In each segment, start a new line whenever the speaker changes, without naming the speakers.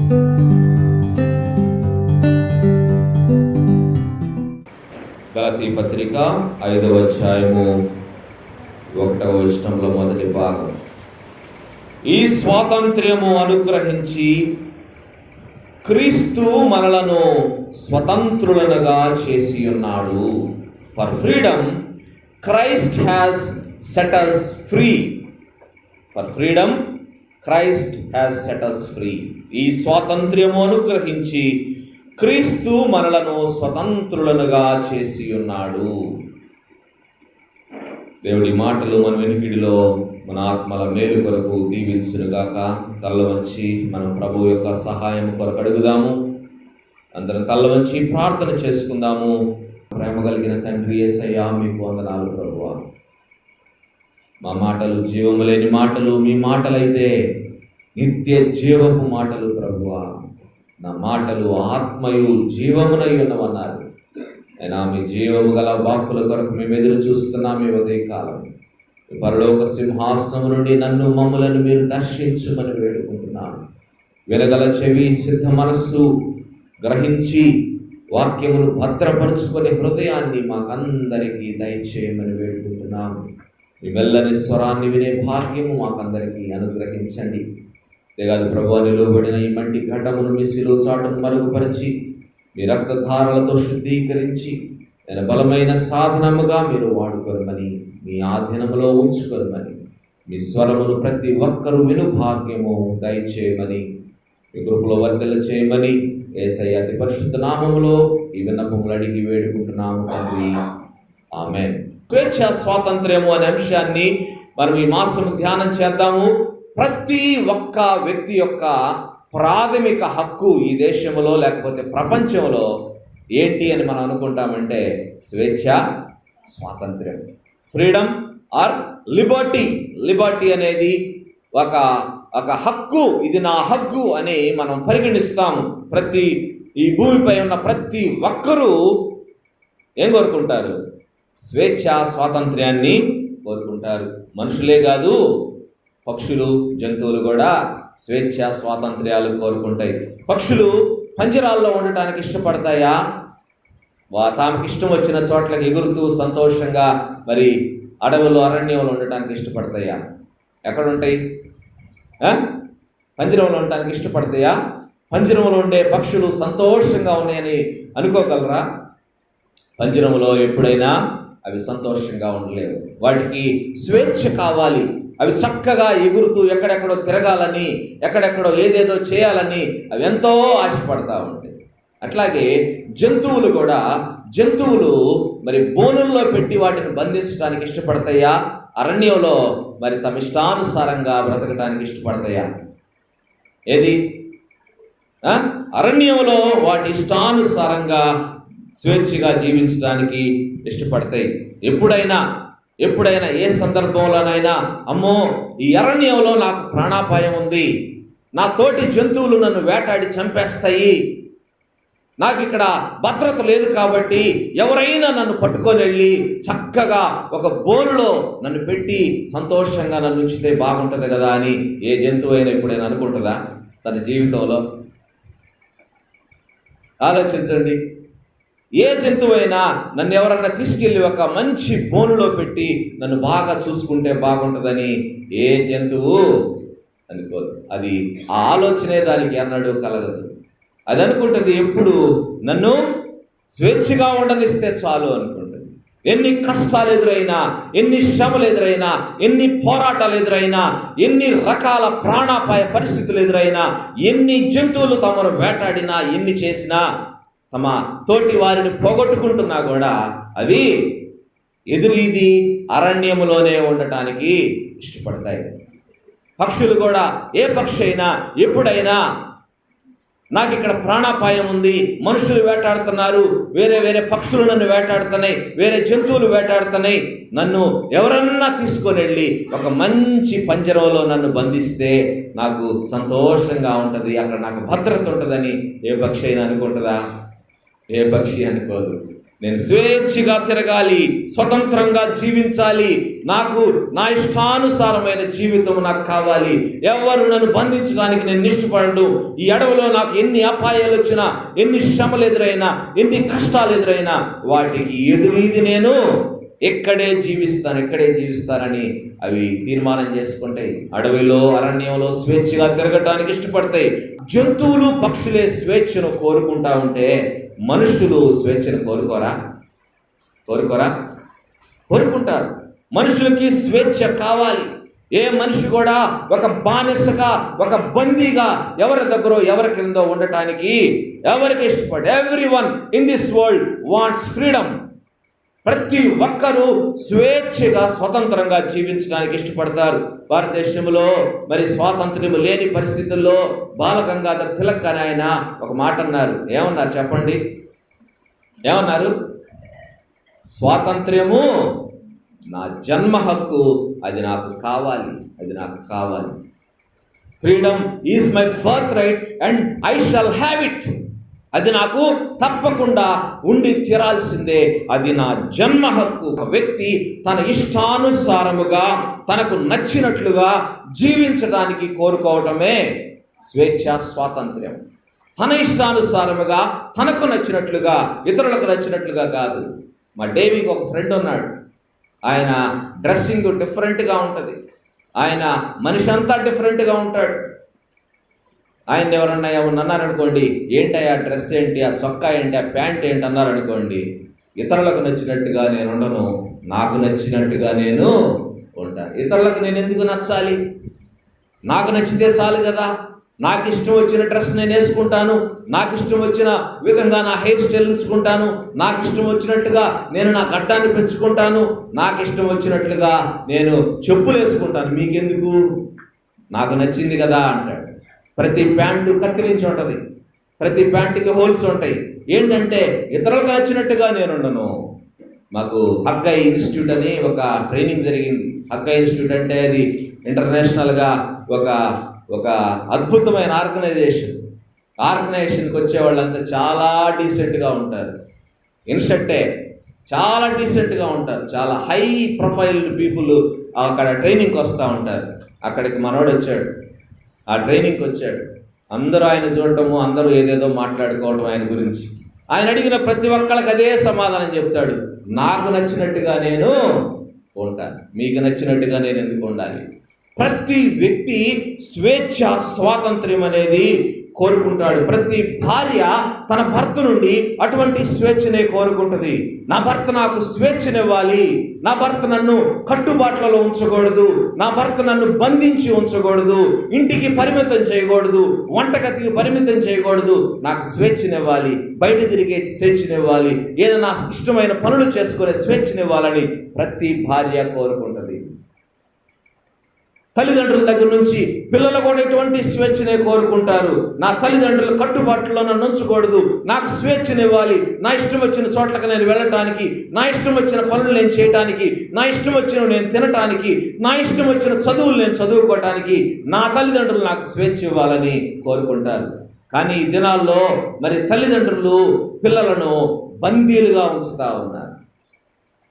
గలతీ పత్రిక 5వ అధ్యాయము 1వ వచనంలో మొదటి భాగం. ఈ స్వాతంత్ర్యము అనుగ్రహించి క్రీస్తు మనలను స్వతంత్రులనుగా చేసి ఉన్నాడు. For freedom Christ has set us free. For freedom Christ has set us free. ఈ స్వాతంత్ర్యము అనుగ్రహించి క్రీస్తు మనలను స్వతంత్రులనుగా చేసి ఉన్నాడు. దేవుడి మాటలు మన వెనుకిడిలో మన ఆత్మల మేలు కొరకు దీవించునుగాక. తల్ల వంచి మనం ప్రభు యొక్క సహాయం కొరకు అడుగుదాము. అందరం తల్ల వంచి ప్రార్థన చేసుకుందాము. ప్రేమ కలిగిన తండ్రి యేసయ్యా, మీకు వందనాలు ప్రభువా. మా మాటలు జీవము లేని మాటలు, మీ మాటలైతే నిత్య జీవపు మాటలు ప్రభువా. నా మాటలు ఆత్మయు జీవమునై ఉన్నవన్నారు. అయినా మీ జీవము గల వాక్కుల కొరకు మేము ఎదురు చూస్తున్నాం. ఈ ఉదయకాలం పరలోక సింహాసనం నుండి నన్ను మమ్ములను మీరు దర్శించుమని వేడుకుంటున్నాను. వినగల చెవి, సిద్ధ మనస్సు గ్రహించి వాక్యమును భద్రపరుచుకునే హృదయాన్ని మాకందరికీ దయచేయమని వేడుకుంటున్నాము. మీ మెల్లని స్వరాన్ని వినే భాగ్యము మాకందరికీ అనుగ్రహించండి. అంతేకాదు ప్రభువా, నిలువబడిన ఈ మంటి ఘటమును మీ శిలువ చాటును మరుగుపరిచి మీ రక్తధారలతో శుద్ధీకరించి నేను బలమైన సాధనముగా మీరు వాడుకోరమని, మీ ఆధీనములో ఉంచుకోరమని, మీ స్వరమును ప్రతి ఒక్కరూ విను భాగ్యము దయచేయమని, మీ కృపలో వర్ధల చేయమని యేసయ్య అతి పరిశుద్ధ నామములో ఈ విన్నపములు అడిగి వేడుకుంటున్నాము తండ్రి. ఆమేన్. స్వేచ్ఛ స్వాతంత్ర్యము అనే అంశాన్ని మనం ఈ మాసము ధ్యానం చేద్దాము. ప్రతి ఒక్క వ్యక్తి యొక్క ప్రాథమిక హక్కు ఈ దేశంలో లేకపోతే ప్రపంచంలో ఏంటి అని మనం అనుకుంటామంటే స్వేచ్ఛ, స్వాతంత్ర్యం, ఫ్రీడమ్ ఆర్ లిబర్టీ. లిబర్టీ అనేది ఒక హక్కు. ఇది నా హక్కు అని మనం పరిగణిస్తాము. ఈ భూమిపై ఉన్న ప్రతి ఒక్కరూ ఏం కోరుకుంటారు? స్వేచ్ఛ స్వాతంత్ర్యాన్ని కోరుకుంటారు. మనుషులే కాదు, పక్షులు, జంతువులు కూడా స్వేచ్ఛ స్వాతంత్ర్యాలు కోరుకుంటాయి. పక్షులు పంజరాల్లో ఉండటానికి ఇష్టపడతాయా? తానికి ఇష్టం వచ్చిన చోట్లకి ఎగురుతూ సంతోషంగా మరి అడవులు, అరణ్యంలో ఉండటానికి ఇష్టపడతాయా? ఎక్కడ ఉంటాయి? పంజరంలో ఉండటానికి ఇష్టపడతాయా? పంజరంలో ఉండే పక్షులు సంతోషంగా ఉన్నాయని అనుకోగలరా? పంజరంలో ఎప్పుడైనా అవి సంతోషంగా ఉండలేవు. వాటికి స్వేచ్ఛ కావాలి. అవి చక్కగా ఎగురుతూ ఎక్కడెక్కడో తిరగాలని, ఎక్కడెక్కడో ఏదేదో చేయాలని అవి ఎంతో ఆశపడతా ఉంటాయి. అట్లాగే జంతువులు మరి బోనుల్లో పెట్టి వాటిని బంధించడానికి ఇష్టపడతాయా? అరణ్యంలో మరి తమ ఇష్టానుసారంగా బ్రతకడానికి ఇష్టపడతాయా? ఏది? అరణ్యంలో వాటి ఇష్టానుసారంగా స్వేచ్ఛగా జీవించడానికి ఇష్టపడతాయి. ఎప్పుడైనా ఏ సందర్భంలోనైనా అమ్మో, ఈ అరణ్యంలో నాకు ప్రాణాపాయం ఉంది, నా తోటి జంతువులు నన్ను వేటాడి చంపేస్తాయి, నాకు ఇక్కడ భద్రత లేదు కాబట్టి ఎవరైనా నన్ను పట్టుకొని వెళ్ళి చక్కగా ఒక బోనులో నన్ను పెట్టి సంతోషంగా నన్ను ఉంచితే బాగుంటుంది కదా అని ఏ జంతువు అయినా ఎప్పుడైనా అనుకుంటుందా తన జీవితంలో? ఆలోచించండి. ఏ జంతువు అయినా నన్ను ఎవరన్నా తీసుకెళ్ళి ఒక మంచి బోనులో పెట్టి నన్ను బాగా చూసుకుంటే బాగుంటుందని ఏ జంతువు అనుకోదు. అది ఆ ఆలోచనే దానికి అన్నాడు కలగదు. అది అనుకుంటుంది ఎప్పుడు నన్ను స్వేచ్ఛగా ఉండనిస్తే చాలు అనుకుంటుంది. ఎన్ని కష్టాలు ఎదురైనా, ఎన్ని శ్రమలు ఎదురైనా, ఎన్ని పోరాటాలు ఎదురైనా, ఎన్ని రకాల ప్రాణాపాయ పరిస్థితులు ఎదురైనా, ఎన్ని జంతువులు తమను వేటాడినా, ఎన్ని చేసినా, తమ తోటి వారిని పోగొట్టుకుంటున్నా కూడా అవి ఎదురీది అరణ్యములోనే ఉండటానికి ఇష్టపడతాయి. పక్షులు కూడా, ఏ పక్షి అయినా ఎప్పుడైనా నాకు ఇక్కడ ప్రాణాపాయం ఉంది, మనుషులు వేటాడుతున్నారు, వేరే పక్షులు నన్ను వేటాడుతున్నాయి, వేరే జంతువులు వేటాడుతున్నాయి, నన్ను ఎవరన్నా తీసుకొని వెళ్ళి ఒక మంచి పంజరంలో నన్ను బంధిస్తే నాకు సంతోషంగా ఉంటుంది, అక్కడ నాకు భద్రత ఉంటుందని ఏ పక్షి అయినా అనుకుంటుందా? ఏ పక్షి అనుకోదు. నేను స్వేచ్ఛగా తిరగాలి, స్వతంత్రంగా జీవించాలి, నాకు నా ఇష్టానుసారమైన జీవితం నాకు కావాలి, ఎవరు నన్ను బంధించడానికి నేను ఇష్టపడను. ఈ అడవిలో నాకు ఎన్ని అపాయాలు వచ్చినా, ఎన్ని శ్రమలు ఎదురైనా, ఎన్ని కష్టాలు ఎదురైనా వాటికి ఎదురీది నేను ఎక్కడే జీవిస్తానని అవి తీర్మానం చేసుకుంటాయి. అడవిలో, అరణ్యంలో స్వేచ్ఛగా తిరగటానికి ఇష్టపడతాయి. జంతువులు, పక్షులే స్వేచ్ఛను కోరుకుంటా ఉంటే మనుషులు స్వేచ్ఛను కోరుకుంటారు. మనుషులకి స్వేచ్ఛ కావాలి. ఏ మనిషి కూడా ఒక బానిసగా, ఒక బందీగా ఎవరి దగ్గర ఎవరి కిందో ఉండటానికి ఎవరికి ఇష్టపడు. Everyone in this world wants freedom. ప్రతి ఒక్కరూ స్వేచ్ఛగా, స్వతంత్రంగా జీవించడానికి ఇష్టపడతారు. భారతదేశంలో మరి స్వాతంత్ర్యం లేని పరిస్థితుల్లో బాలగంగాధర్ తిలక్ అని ఆయన ఒక మాట అన్నారు. ఏమన్నారు చెప్పండి? ఏమన్నారు? స్వాతంత్ర్యము నా జన్మ హక్కు, అది నాకు కావాలి. Freedom is my birth right and I shall have it. అది నాకు తప్పకుండా ఉండి తీరాల్సిందే, అది నా జన్మ హక్కు. ఒక వ్యక్తి తన ఇష్టానుసారముగా, తనకు నచ్చినట్లుగా జీవించడానికి కోరుకోవటమే స్వేచ్ఛ, స్వాతంత్ర్యం. తన ఇష్టానుసారముగా, తనకు నచ్చినట్లుగా, ఇతరులకు నచ్చినట్లుగా కాదు. మా డేవికి ఒక ఫ్రెండ్ ఉన్నాడు. ఆయన డ్రెస్సింగ్ డిఫరెంట్గా ఉంటుంది. ఆయన మనిషి అంతా డిఫరెంట్గా ఉంటాడు. ఆయన ఎవరన్నా ఏమన్నా అన్నారనుకోండి, ఏంటి ఆ డ్రెస్ ఏంటి, ఆ చొక్కా ఏంటి, ఆ ప్యాంట్ ఏంటి అన్నారనుకోండి, ఇతరులకు నచ్చినట్టుగా నేను ఉండను, నాకు నచ్చినట్టుగా నేను ఉంటాను. ఇతరులకు నేను ఎందుకు నచ్చాలి? నాకు నచ్చితే చాలు కదా. నాకు ఇష్టం వచ్చిన డ్రెస్ నేను వేసుకుంటాను, నాకు ఇష్టం వచ్చిన విధంగా నా హెయిర్ స్టైల్ ఉంచుకుంటాను, నాకు ఇష్టం వచ్చినట్టుగా నేను నా గడ్డాన్ని పెంచుకుంటాను, నాకు ఇష్టం వచ్చినట్లుగా నేను చెప్పులు వేసుకుంటాను. మీకెందుకు? నాకు నచ్చింది కదా అంటాడు. ప్రతి ప్యాంటు కత్తిరించి ఉంటుంది, ప్రతి ప్యాంటుకి హోల్స్ ఉంటాయి. ఏంటంటే ఇతరులకు నచ్చినట్టుగా నేను ఉండను. మాకు హగ్గై ఇన్స్టిట్యూట్ అని ఒక ట్రైనింగ్ జరిగింది. హగ్గై ఇన్స్టిట్యూట్ అంటే అది ఇంటర్నేషనల్గా ఒక అద్భుతమైన ఆర్గనైజేషన్కి వచ్చే వాళ్ళంతా చాలా డీసెంట్గా ఉంటారు. ఇన్స్ట్రక్టే చాలా డీసెంట్గా ఉంటారు. చాలా హై ప్రొఫైల్ పీపుల్ అక్కడ ట్రైనింగ్కి వస్తూ ఉంటారు. అక్కడికి మనోడు వచ్చాడు, ఆ ట్రైనింగ్కి వచ్చాడు. అందరూ ఆయన చూడటము, అందరూ ఏదేదో మాట్లాడుకోవడం ఆయన గురించి. ఆయన అడిగిన ప్రతి ఒక్కళ్ళకి అదే సమాధానం చెప్తాడు, నాకు నచ్చినట్టుగా నేను ఉంటాను, మీకు నచ్చినట్టుగా నేను ఎందుకు ఉండాలి? ప్రతి వ్యక్తి స్వేచ్ఛ, స్వాతంత్ర్యం అనేది కోరుకుంటాడు. ప్రతి భార్య తన భర్త నుండి అటువంటి స్వేచ్ఛనే కోరుకుంటుంది. నా భర్త నాకు స్వేచ్ఛనివ్వాలి, నా భర్త నన్ను కట్టుబాట్లలో ఉంచకూడదు, నా భర్త నన్ను బంధించి ఉంచకూడదు, ఇంటికి పరిమితం చేయకూడదు, వంటగదికి పరిమితం చేయకూడదు, నాకు స్వేచ్ఛనివ్వాలి, బయట తిరిగే స్వేచ్ఛనివ్వాలి, ఏదైనా ఇష్టమైన పనులు చేసుకునే స్వేచ్ఛనివ్వాలని ప్రతి భార్య కోరుకుంటుంది. తల్లిదండ్రుల దగ్గర నుంచి పిల్లలు కూడా ఎటువంటి స్వేచ్ఛనే కోరుకుంటారు. నా తల్లిదండ్రుల కట్టుబాటులో నన్ను ఉంచకూడదు, నాకు స్వేచ్ఛనివ్వాలి, నా ఇష్టం వచ్చిన చోట్లకు నేను వెళ్ళటానికి, నా ఇష్టం వచ్చిన పనులు నేను చేయటానికి, నా ఇష్టం వచ్చిన నేను తినటానికి, నా ఇష్టం వచ్చిన చదువులు నేను చదువుకోవటానికి నా తల్లిదండ్రులు నాకు స్వేచ్ఛ ఇవ్వాలని కోరుకుంటారు. కానీ ఈ దినాల్లో మరి తల్లిదండ్రులు పిల్లలను బందీలుగా ఉంచుతా ఉన్నారు.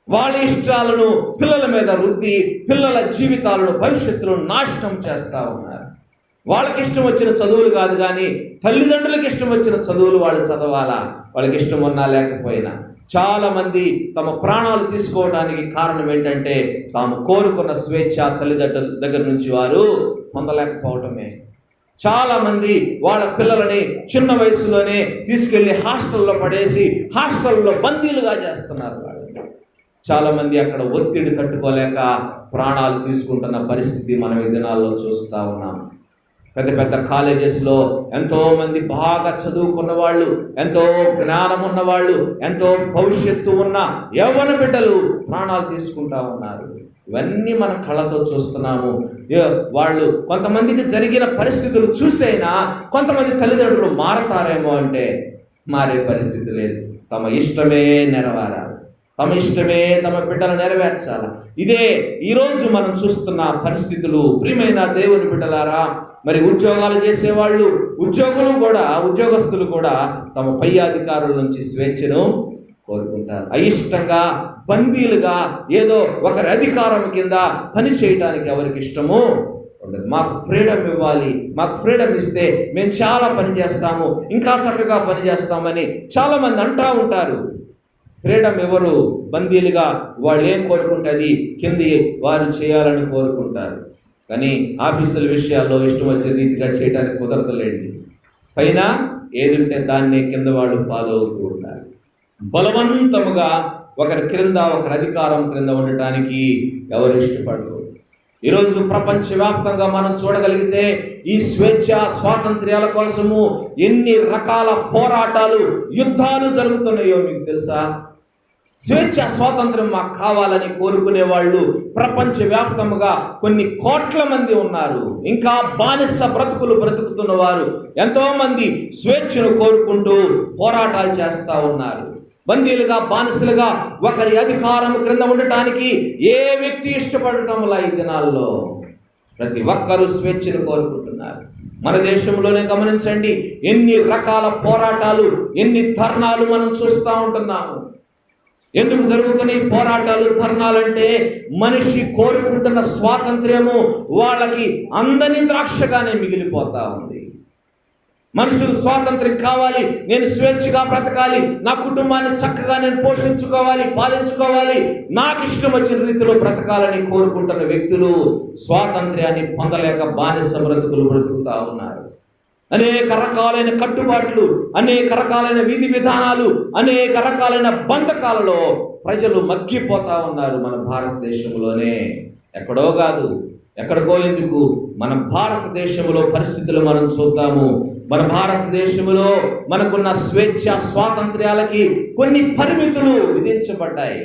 వాళ్ళ ఇష్టాలను పిల్లల మీద రుద్ది పిల్లల జీవితాలను, భవిష్యత్తులో నాశనం చేస్తూ ఉన్నారు. వాళ్ళకి ఇష్టం వచ్చిన చదువులు కాదు, కానీ తల్లిదండ్రులకు ఇష్టం వచ్చిన చదువులు వాళ్ళు చదవాలా, వాళ్ళకి ఇష్టం ఉన్నా లేకపోయినా. చాలా మంది తమ ప్రాణాలు తీసుకోవడానికి కారణం ఏంటంటే తాము కోరుకున్న స్వేచ్ఛ తల్లిదండ్రుల దగ్గర నుంచి వారు పొందలేకపోవటమే. చాలా మంది వాళ్ళ పిల్లలని చిన్న వయసులోనే తీసుకెళ్లి హాస్టల్లో పడేసి హాస్టల్లో బందీలుగా చేస్తున్నారు. చాలా మంది అక్కడ ఒత్తిడి తట్టుకోలేక ప్రాణాలు తీసుకుంటున్న పరిస్థితి మనం ఈ దినాల్లో చూస్తూ ఉన్నాం. పెద్ద పెద్ద కాలేజెస్లో ఎంతో మంది బాగా చదువుకున్న వాళ్ళు, ఎంతో జ్ఞానం ఉన్న వాళ్ళు, ఎంతో భవిష్యత్తు ఉన్న యవ్వన బిడ్డలు ప్రాణాలు తీసుకుంటా ఉన్నారు. ఇవన్నీ మన కళ్ళతో చూస్తున్నాము. వాళ్ళు కొంతమందికి జరిగిన పరిస్థితులు చూసైనా కొంతమంది తల్లిదండ్రులు మారతారేమో అంటే మారే పరిస్థితి లేదు. తమ ఇష్టమే నెరవేరాలి, తమ ఇష్టమే తమ బిడ్డలు నెరవేర్చాలి. ఇదే ఈరోజు మనం చూస్తున్న పరిస్థితులు. ప్రియమైన దేవుని బిడ్డలారా, మరి ఉద్యోగాలు చేసేవాళ్ళు, ఉద్యోగులు కూడా, ఉద్యోగస్తులు కూడా తమ పై అధికారుల నుంచి స్వేచ్ఛను కోరుకుంటారు. అయిష్టంగా, బందీలుగా, ఏదో ఒకరి అధికారం కింద పని చేయడానికి ఎవరికి ఇష్టమో ఉండదు. మాకు ఫ్రీడమ్ ఇవ్వాలి, మాకు ఫ్రీడమ్ ఇస్తే మేము చాలా పని చేస్తాము, ఇంకా చక్కగా పని చేస్తామని చాలా మంది అంటూ ఉంటారు. ఫ్రీడమ్ ఎవరు? బందీలుగా వాళ్ళు ఏం కోరుకుంటుంది కింది వారు చేయాలని కోరుకుంటారు. కానీ ఆఫీసుల విషయాల్లో ఇష్టం వచ్చే రీతిగా చేయడానికి కుదరదులేండి. పైన ఏది ఉంటే దాన్ని కింద వాళ్ళు ఫాలో అవుతూ ఉంటారు. బలవంతముగా ఒకరి క్రింద, ఒకరి అధికారం క్రింద ఉండటానికి ఎవరు ఇష్టపడరు. ఈరోజు ప్రపంచవ్యాప్తంగా మనం చూడగలిగితే ఈ స్వేచ్ఛ స్వాతంత్ర్యాల కోసము ఎన్ని రకాల పోరాటాలు, యుద్ధాలు జరుగుతున్నాయో మీకు తెలుసా? స్వేచ్ఛ స్వాతంత్రం మాకు కావాలని కోరుకునే వాళ్ళు ప్రపంచవ్యాప్తముగా కొన్ని కోట్ల మంది ఉన్నారు. ఇంకా బానిస బ్రతుకులు బ్రతుకుతున్న వారు ఎంతో మంది స్వేచ్ఛను కోరుకుంటూ పోరాటాలు చేస్తూ ఉన్నారు. బందీలుగా, బానిసలుగా ఒకరి అధికారం క్రింద ఉండటానికి ఏ వ్యక్తి ఇష్టపడటంలా ఈ దినాల్లో ప్రతి ఒక్కరూ స్వేచ్ఛను కోరుకుంటున్నారు. మన దేశంలోనే గమనించండి, ఎన్ని రకాల పోరాటాలు, ఎన్ని ధర్నాలు మనం చూస్తూ ఉంటున్నాము. ఎందుకు జరుగుతున్నాయి పోరాటాలు, ధర్నాలంటే మనిషి కోరుకుంటున్న స్వాతంత్ర్యము వాళ్ళకి అందని ద్రాక్షగానే మిగిలిపోతా ఉంది. మనుషులు స్వాతంత్రం కావాలి, నేను స్వేచ్ఛగా బ్రతకాలి, నా కుటుంబాన్ని చక్కగా నేను పోషించుకోవాలి, పాలించుకోవాలి, నాకు ఇష్టం వచ్చిన రీతిలో బ్రతకాలని కోరుకుంటున్న వ్యక్తులు స్వాతంత్ర్యాన్ని పొందలేక బానిస బ్రతుకులు బ్రతుకుతా ఉన్నారు. అనేక రకాలైన కట్టుబాట్లు, అనేక రకాలైన విధి విధానాలు, అనేక రకాలైన బంధకాలలో ప్రజలు మగ్గిపోతా ఉన్నారు. మన భారతదేశంలోనే, ఎక్కడో కాదు, ఎక్కడికో ఎందుకు, మన భారతదేశంలో పరిస్థితులు మనం చూద్దాము. మన భారతదేశంలో మనకున్న స్వేచ్ఛ స్వాతంత్ర్యాలకి కొన్ని పరిమితులు విధించబడ్డాయి,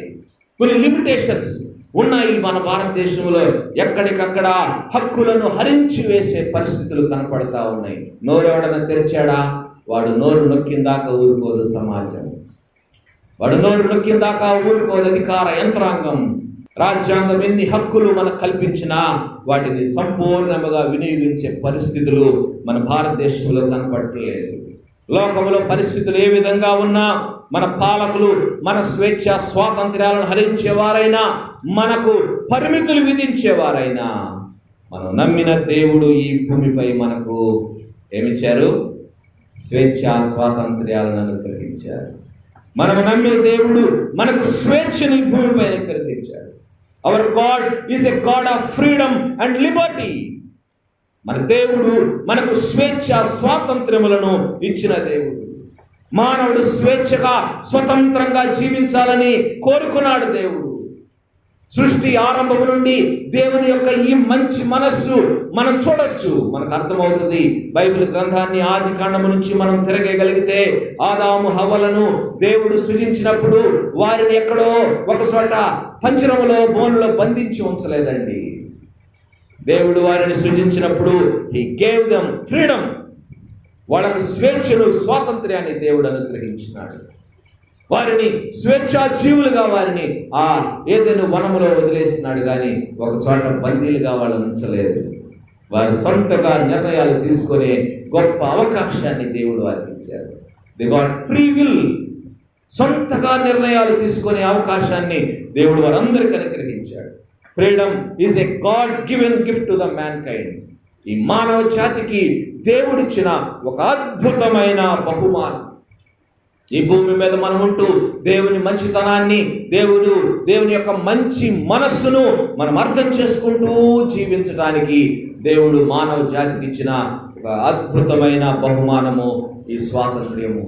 కొన్ని లిమిటేషన్స్ ఉన్నాయి. మన భారతదేశంలో ఎక్కడికక్కడ హక్కులను హరించి వేసే పరిస్థితులు కనపడతా ఉన్నాయి. నోరెవడన తెరిచాడా, వాడు నోరు నొక్కిందాక ఊరుకోదు సమాజం, వాడు నోరు నొక్కిందాక ఊరుకోదు అధికార యంత్రాంగం. రాజ్యాంగం ఎన్ని హక్కులు మనకు కల్పించినా వాటిని సంపూర్ణంగా వినియోగించే పరిస్థితులు మన భారతదేశంలో కనపడలేదు. లోకంలో పరిస్థితులు ఏ విధంగా ఉన్నా మన పాలకులు మన స్వేచ్ఛ స్వాతంత్ర్యాలను హరించేవారైనా, మనకు పరిమితులు విధించేవారైనా, మనం నమ్మిన దేవుడు ఈ భూమిపై మనకు ఏమిచ్చారు? స్వేచ్ఛ స్వాతంత్ర్యాలను అనుగ్రహించారు. మనం నమ్మిన దేవుడు మనకు స్వేచ్ఛని భూమిపై అనుగ్రహించాడు. Hour God is a God of freedom and Liberty. మన దేవుడు మనకు స్వేచ్ఛ స్వాతంత్ర్యములను ఇచ్చిన దేవుడు. మానవుడు స్వేచ్ఛగా స్వతంత్రంగా జీవించాలని కోరుకున్నాడు దేవుడు. సృష్టి ఆరంభం నుండి దేవుని యొక్క ఈ మంచి మనస్సు మనం చూడొచ్చు, మనకు అర్థమవుతుంది. బైబిల్ గ్రంథాన్ని ఆది కాండము నుంచి మనం తిరగగలిగితే, ఆదాము హవ్వలను దేవుడు సృజించినప్పుడు వారిని ఎక్కడో ఒక చోట పంజరములో, బోనులో బంధించి ఉంచలేదండి. దేవుడు వారిని సృజించినప్పుడు he gave them freedom. వాళ్ళకు స్వేచ్ఛను, స్వాతంత్ర్యాన్ని దేవుడు అనుగ్రహించినాడు. వారిని స్వేచ్ఛా జీవులుగా వారిని ఆ ఏదైనా వనములో వదిలేసినాడు, కానీ ఒక చోట బందీలుగా వాళ్ళు ఉంచలేదు. వారు సొంతగా నిర్ణయాలు తీసుకునే గొప్ప అవకాశాన్ని దేవుడు వారికి ఇచ్చారు. They got free will. సొంతగా నిర్ణయాలు తీసుకునే అవకాశాన్ని దేవుడు వారందరికీ అనుగ్రహించాడు. Freedom is a God given gift to the man kind. ఈ మానవ జాతికి దేవుడిచ్చిన ఒక అద్భుతమైన బహుమానం. ఈ భూమి మీద మనం ఉంటూ దేవుని మంచితనాన్ని, దేవుని యొక్క మంచి మనస్సును మనం అర్థం చేసుకుంటూ జీవించడానికి దేవుడు మానవ జాతికి ఇచ్చిన ఒక అద్భుతమైన బహుమానము ఈ స్వాతంత్ర్యము.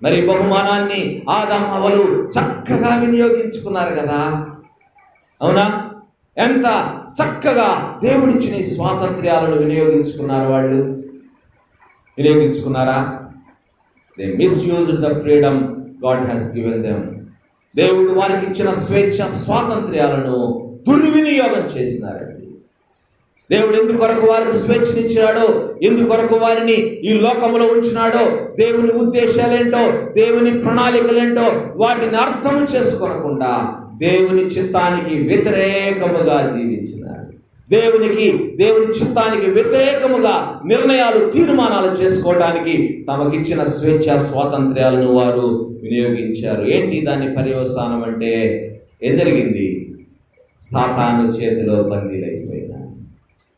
మరి బహుమానాన్ని ఆదాము హవ్వలు చక్కగా వినియోగించుకున్నారు కదా, అవునా? ఎంత చక్కగా దేవుడిచ్చిన ఈ స్వాతంత్ర్యాలను వినియోగించుకున్నారు వాళ్ళు. వినియోగించుకున్నారా? They misused the freedom God has given them. దేవుడు వారికి ఇచ్చిన స్వేచ్ఛ స్వాతంత్ర్యాలను దుర్వినియోగం చేసినారండి. దేవుడు ఎందుకొరకు వారికి స్వేచ్ఛనిచ్చాడో, ఎందుకొరకు వారిని ఈ లోకంలో ఉంచినాడో, దేవుని ఉద్దేశాలేంటో, దేవుని ప్రణాళికలేంటో వాటిని అర్థం చేసుకోకుండా దేవుని చిత్తానికి వ్యతిరేకముగా జీవించినారు. దేవుని చిత్తానికి వ్యతిరేకముగా నిర్ణయాలు, తీర్మానాలు చేసుకోవడానికి తమకిచ్చిన స్వేచ్ఛ స్వాతంత్ర్యాలను వారు వినియోగించారు. ఏంటి దాని పర్యవసానం అంటే ఏం జరిగింది? సాతాను చేతిలో బందీలైపోయినారు,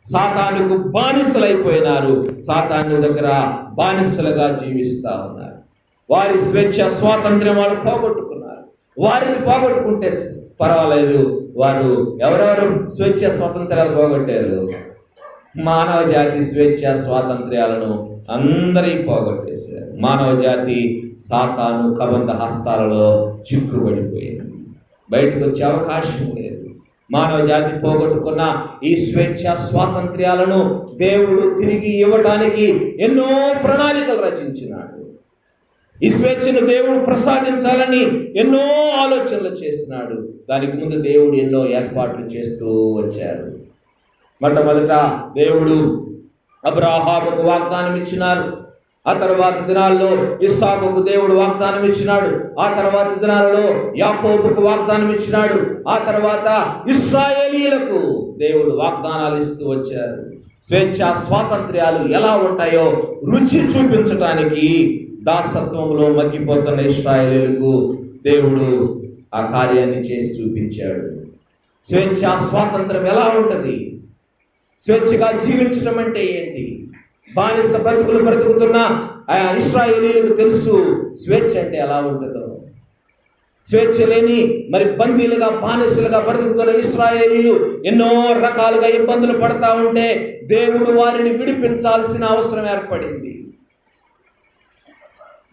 సాతానుకు బానిసలైపోయినారు, సాతాను దగ్గర బానిసలుగా జీవిస్తా ఉన్నారు. వారి స్వేచ్ఛ స్వాతంత్ర్యం వాళ్ళు పోగొట్టుకున్నారు. వారిని పోగొట్టుకుంటే పర్వాలేదు, వారు ఎవరెవరు స్వేచ్ఛ స్వాతంత్ర్యాలు పోగొట్టారు? మానవ జాతి స్వేచ్ఛ స్వాతంత్ర్యాలను అందరి పోగొట్టేశారు. మానవ జాతి సాతాను కబంధ హస్తాలలో చిక్కుబడిపోయింది, బయటకు వచ్చే అవకాశం లేదు. మానవ జాతి పోగొట్టుకున్న ఈ స్వేచ్ఛ స్వాతంత్ర్యాలను దేవుడు తిరిగి ఇవ్వటానికి ఎన్నో ప్రణాళికలు రచించినాడు. ఈ స్వేచ్ఛను దేవుడు ప్రసాదించాలని ఎన్నో ఆలోచనలు చేసినాడు. దానికి ముందు దేవుడు ఎన్నో ఏర్పాట్లు చేస్తూ వచ్చారు. మొట్టమొదట దేవుడు అబ్రాహాముకు వాగ్దానం ఇచ్చినారు. ఆ తర్వాత దినాల్లో ఇస్సాకుకు దేవుడు వాగ్దానం ఇచ్చినాడు. ఆ తర్వాత దినాలలో యాకోబుకు వాగ్దానం ఇచ్చినాడు. ఆ తర్వాత ఇశ్రాయేలీయులకు దేవుడు వాగ్దానాలు ఇస్తూ వచ్చారు. స్వేచ్ఛ స్వాతంత్ర్యాలు ఎలా ఉంటాయో రుచి చూపించటానికి దాసత్వంలో మగ్గిపోతున్న ఇశ్రాయేలీయులకు దేవుడు ఆ కార్యాన్ని చేసి చూపించాడు. స్వేచ్ఛ స్వాతంత్రం ఎలా ఉంటది? స్వేచ్ఛగా జీవించడం అంటే ఏంటి? బానిస బ్రతుకులు బ్రతుకుతున్న ఇశ్రాయేలీయులకు తెలుసు స్వేచ్ఛ అంటే ఎలా ఉంటుందో. స్వేచ్ఛ లేని మరి బందీలుగా బానిసలుగా బ్రతుకుతున్న ఇశ్రాయేలీయులు ఎన్నో రకాలుగా ఇబ్బందులు పడతా ఉంటే దేవుడు వారిని విడిపించాల్సిన అవసరం ఏర్పడింది.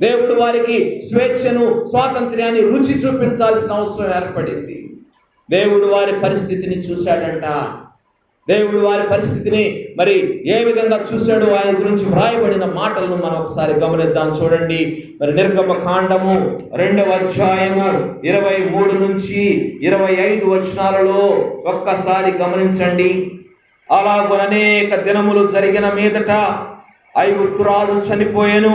దేవుడు వారికి స్వేచ్ఛను, స్వాతంత్ర్యాన్ని రుచి చూపించాల్సిన అవసరం ఏర్పడింది. దేవుడు వారి పరిస్థితిని చూశాడంట. దేవుడు వారి పరిస్థితిని మరి ఏ విధంగా చూశాడో ఆయన గురించి వ్రాయబడిన మాటలను మనం ఒకసారి గమనిద్దాం. చూడండి, మరి నిర్గమ కాండము 2వ అధ్యాయము 23 నుంచి 25 వచనాలలో ఒక్కసారి గమనించండి. అలాగూ అనేక దినములు జరిగిన మీదట ఐగుప్తు రాజు చనిపోయెను.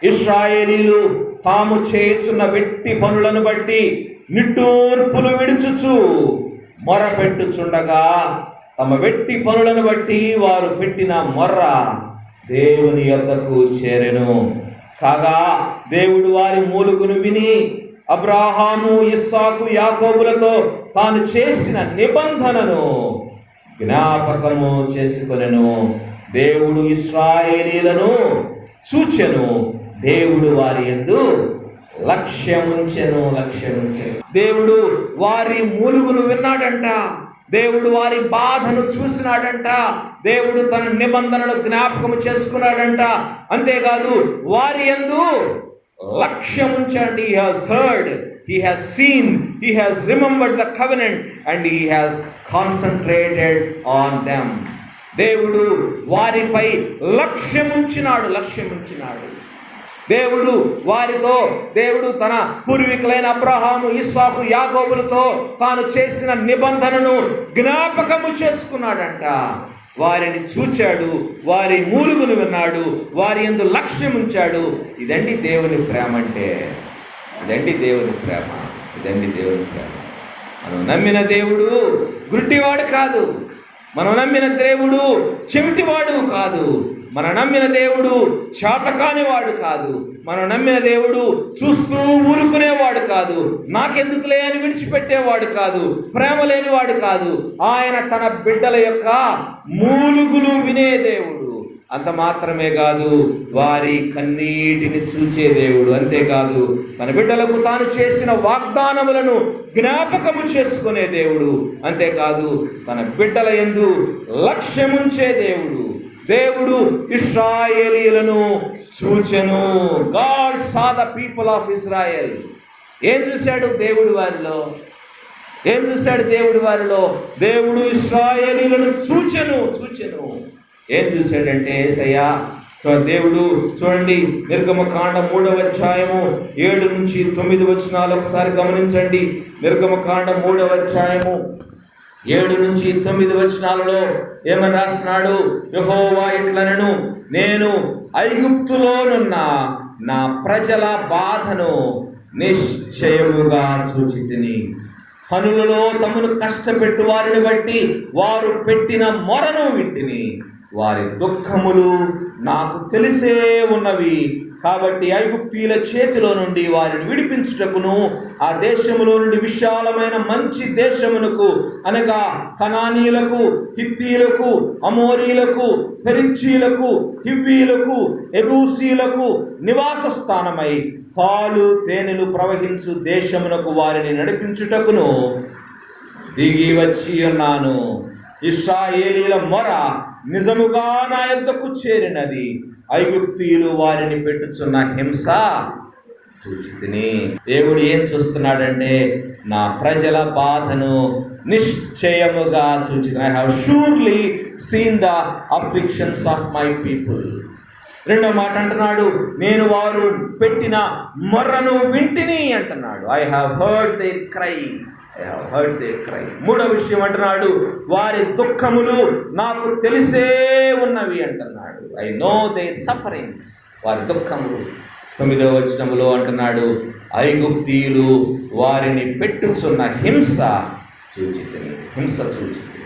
ఇశ్రాయేలీయులు తాము చేయుచున్న వెట్టి పనులను బట్టి నిట్టూర్పులు విడుచుచు మొరపెట్టుచుండగా తమ వెట్టి పనులను బట్టి వారు పెట్టిన మొర్ర దేవుని యొద్దకు చేరెను. కాగా దేవుడు వారి మూలుగును విని అబ్రాహాము, ఇస్సాకు, యాకోబులతో తాను చేసిన నిబంధనను జ్ఞాపకము చేసుకొనెను. దేవుడు ఇశ్రాయేలీయులను చూచెను, దేవుడు వారి యందు లక్ష్యముంచెను. దేవుడు వారి మూలుగును విన్నాడంట. దేవుడు వారి బాధను చూసినాడంట. దేవుడు తన నిబంధనలు జ్ఞాపకం చేసుకున్నాడంట. అంతేకాదు వారి యందు లక్ష్యముంచండి. He has heard, he has seen, he has remembered the covenant and he has concentrated on them. దేవుడు వారిపై లక్ష్యముంచినాడు. దేవుడు తన పూర్వీకులైన అబ్రహాము, ఇస్సాకు, యాకోబులతో తాను చేసిన నిబంధనను జ్ఞాపకము చేసుకున్నాడంట. వారిని చూచాడు, వారి మూలుగును విన్నాడు, వారి యందు లక్ష్యం ఉంచాడు. ఇదండి దేవుని ప్రేమ అంటే. ఇదండి దేవుని ప్రేమ. మనం నమ్మిన దేవుడు గుడ్డివాడు కాదు. మనం నమ్మిన దేవుడు చెవిటివాడు కాదు. మనం నమ్మిన దేవుడు చాతకానివాడు కాదు. మనం నమ్మిన దేవుడు చూస్తూ ఊరుకునేవాడు కాదు. నాకెందుకులే అని విడిచిపెట్టేవాడు కాదు. ప్రేమ లేనివాడు కాదు. ఆయన తన బిడ్డల యొక్క మూలుగులు వినే దేవుడు. అంత మాత్రమే కాదు, వారి కన్నీటిని చూసే దేవుడు. అంతేకాదు, తన బిడ్డలకు తాను చేసిన వాగ్దానములను జ్ఞాపకము చేసుకునే దేవుడు. అంతేకాదు, తన బిడ్డల యందు లక్ష్యముంచే దేవుడు. దేవుడు ఇశ్రాయేలీయులను చూచెను. God saw the people of Israel. ఏం చూశాడు దేవుడు వారిలో? దేవుడు ఇశ్రాయేలీయులను చూచెను. ఏం చూశాడంటే యేసయ్య దేవుడు చూడండి, నిర్గమకాండ 3వ అధ్యాయము 7 నుంచి 9 వచనాలు ఒకసారి గమనించండి. నిర్గమకాండ 3వ అధ్యాయము 7 నుంచి 9 వచనాలలో ఏమని రాస్తున్నాడు? యెహోవా ఇట్లనెను, నేను ఐగుప్తులోనున్న నా ప్రజల బాధను నిశ్చయముగా చూచితిని. పనులలో తమను కష్టపెట్టు వారిని బట్టి వారు పెట్టిన మొరను వింటిని. వారి దుఃఖములు నాకు తెలిసే ఉన్నవి. కాబట్టి ఐగుప్తీయుల చేతిలో నుండి వారిని విడిపించుటకును, ఆ దేశములో నుండి విశాలమైన మంచి దేశమునకు అనగా కనానీయులకు, హిత్తీయులకు, అమోరీయులకు, పెరిచ్చీయులకు, హివ్వీయులకు, ఎబూసీయులకు నివాస స్థానమై పాలు తేనెలు ప్రవహించు దేశమునకు వారిని నడిపించుటకును దిగి వచ్చి ఉన్నాను. ఇశ్రాయేలీల మొర నిజముగా నా యొద్దకు చేరినది. ఐగుప్తీయులు వారిని పెట్టుచున్న హింస చూచితిని. దేవుడు ఏం చూస్తున్నాడంటే, నా ప్రజల బాధను నిశ్చయముగా చూచితిని. I have surely seen the afflictions of my people. రెండో మాట అంటున్నాడు, నేను వారు పెట్టిన మొర్రను వింటిని అంటున్నాడు. I have heard their cry. మూడో విషయం అంటున్నాడు, వారి దుఃఖములు నాకు తెలిసే ఉన్నవి అంటున్నాడు. I know their sufferings. వారి దుఃఖములు. 9వ వచనములో అంటున్నాడు, ఐగుప్తీయులు వారిని పెట్టుచున్న హింస చూచితిని. హింస చూచితిని.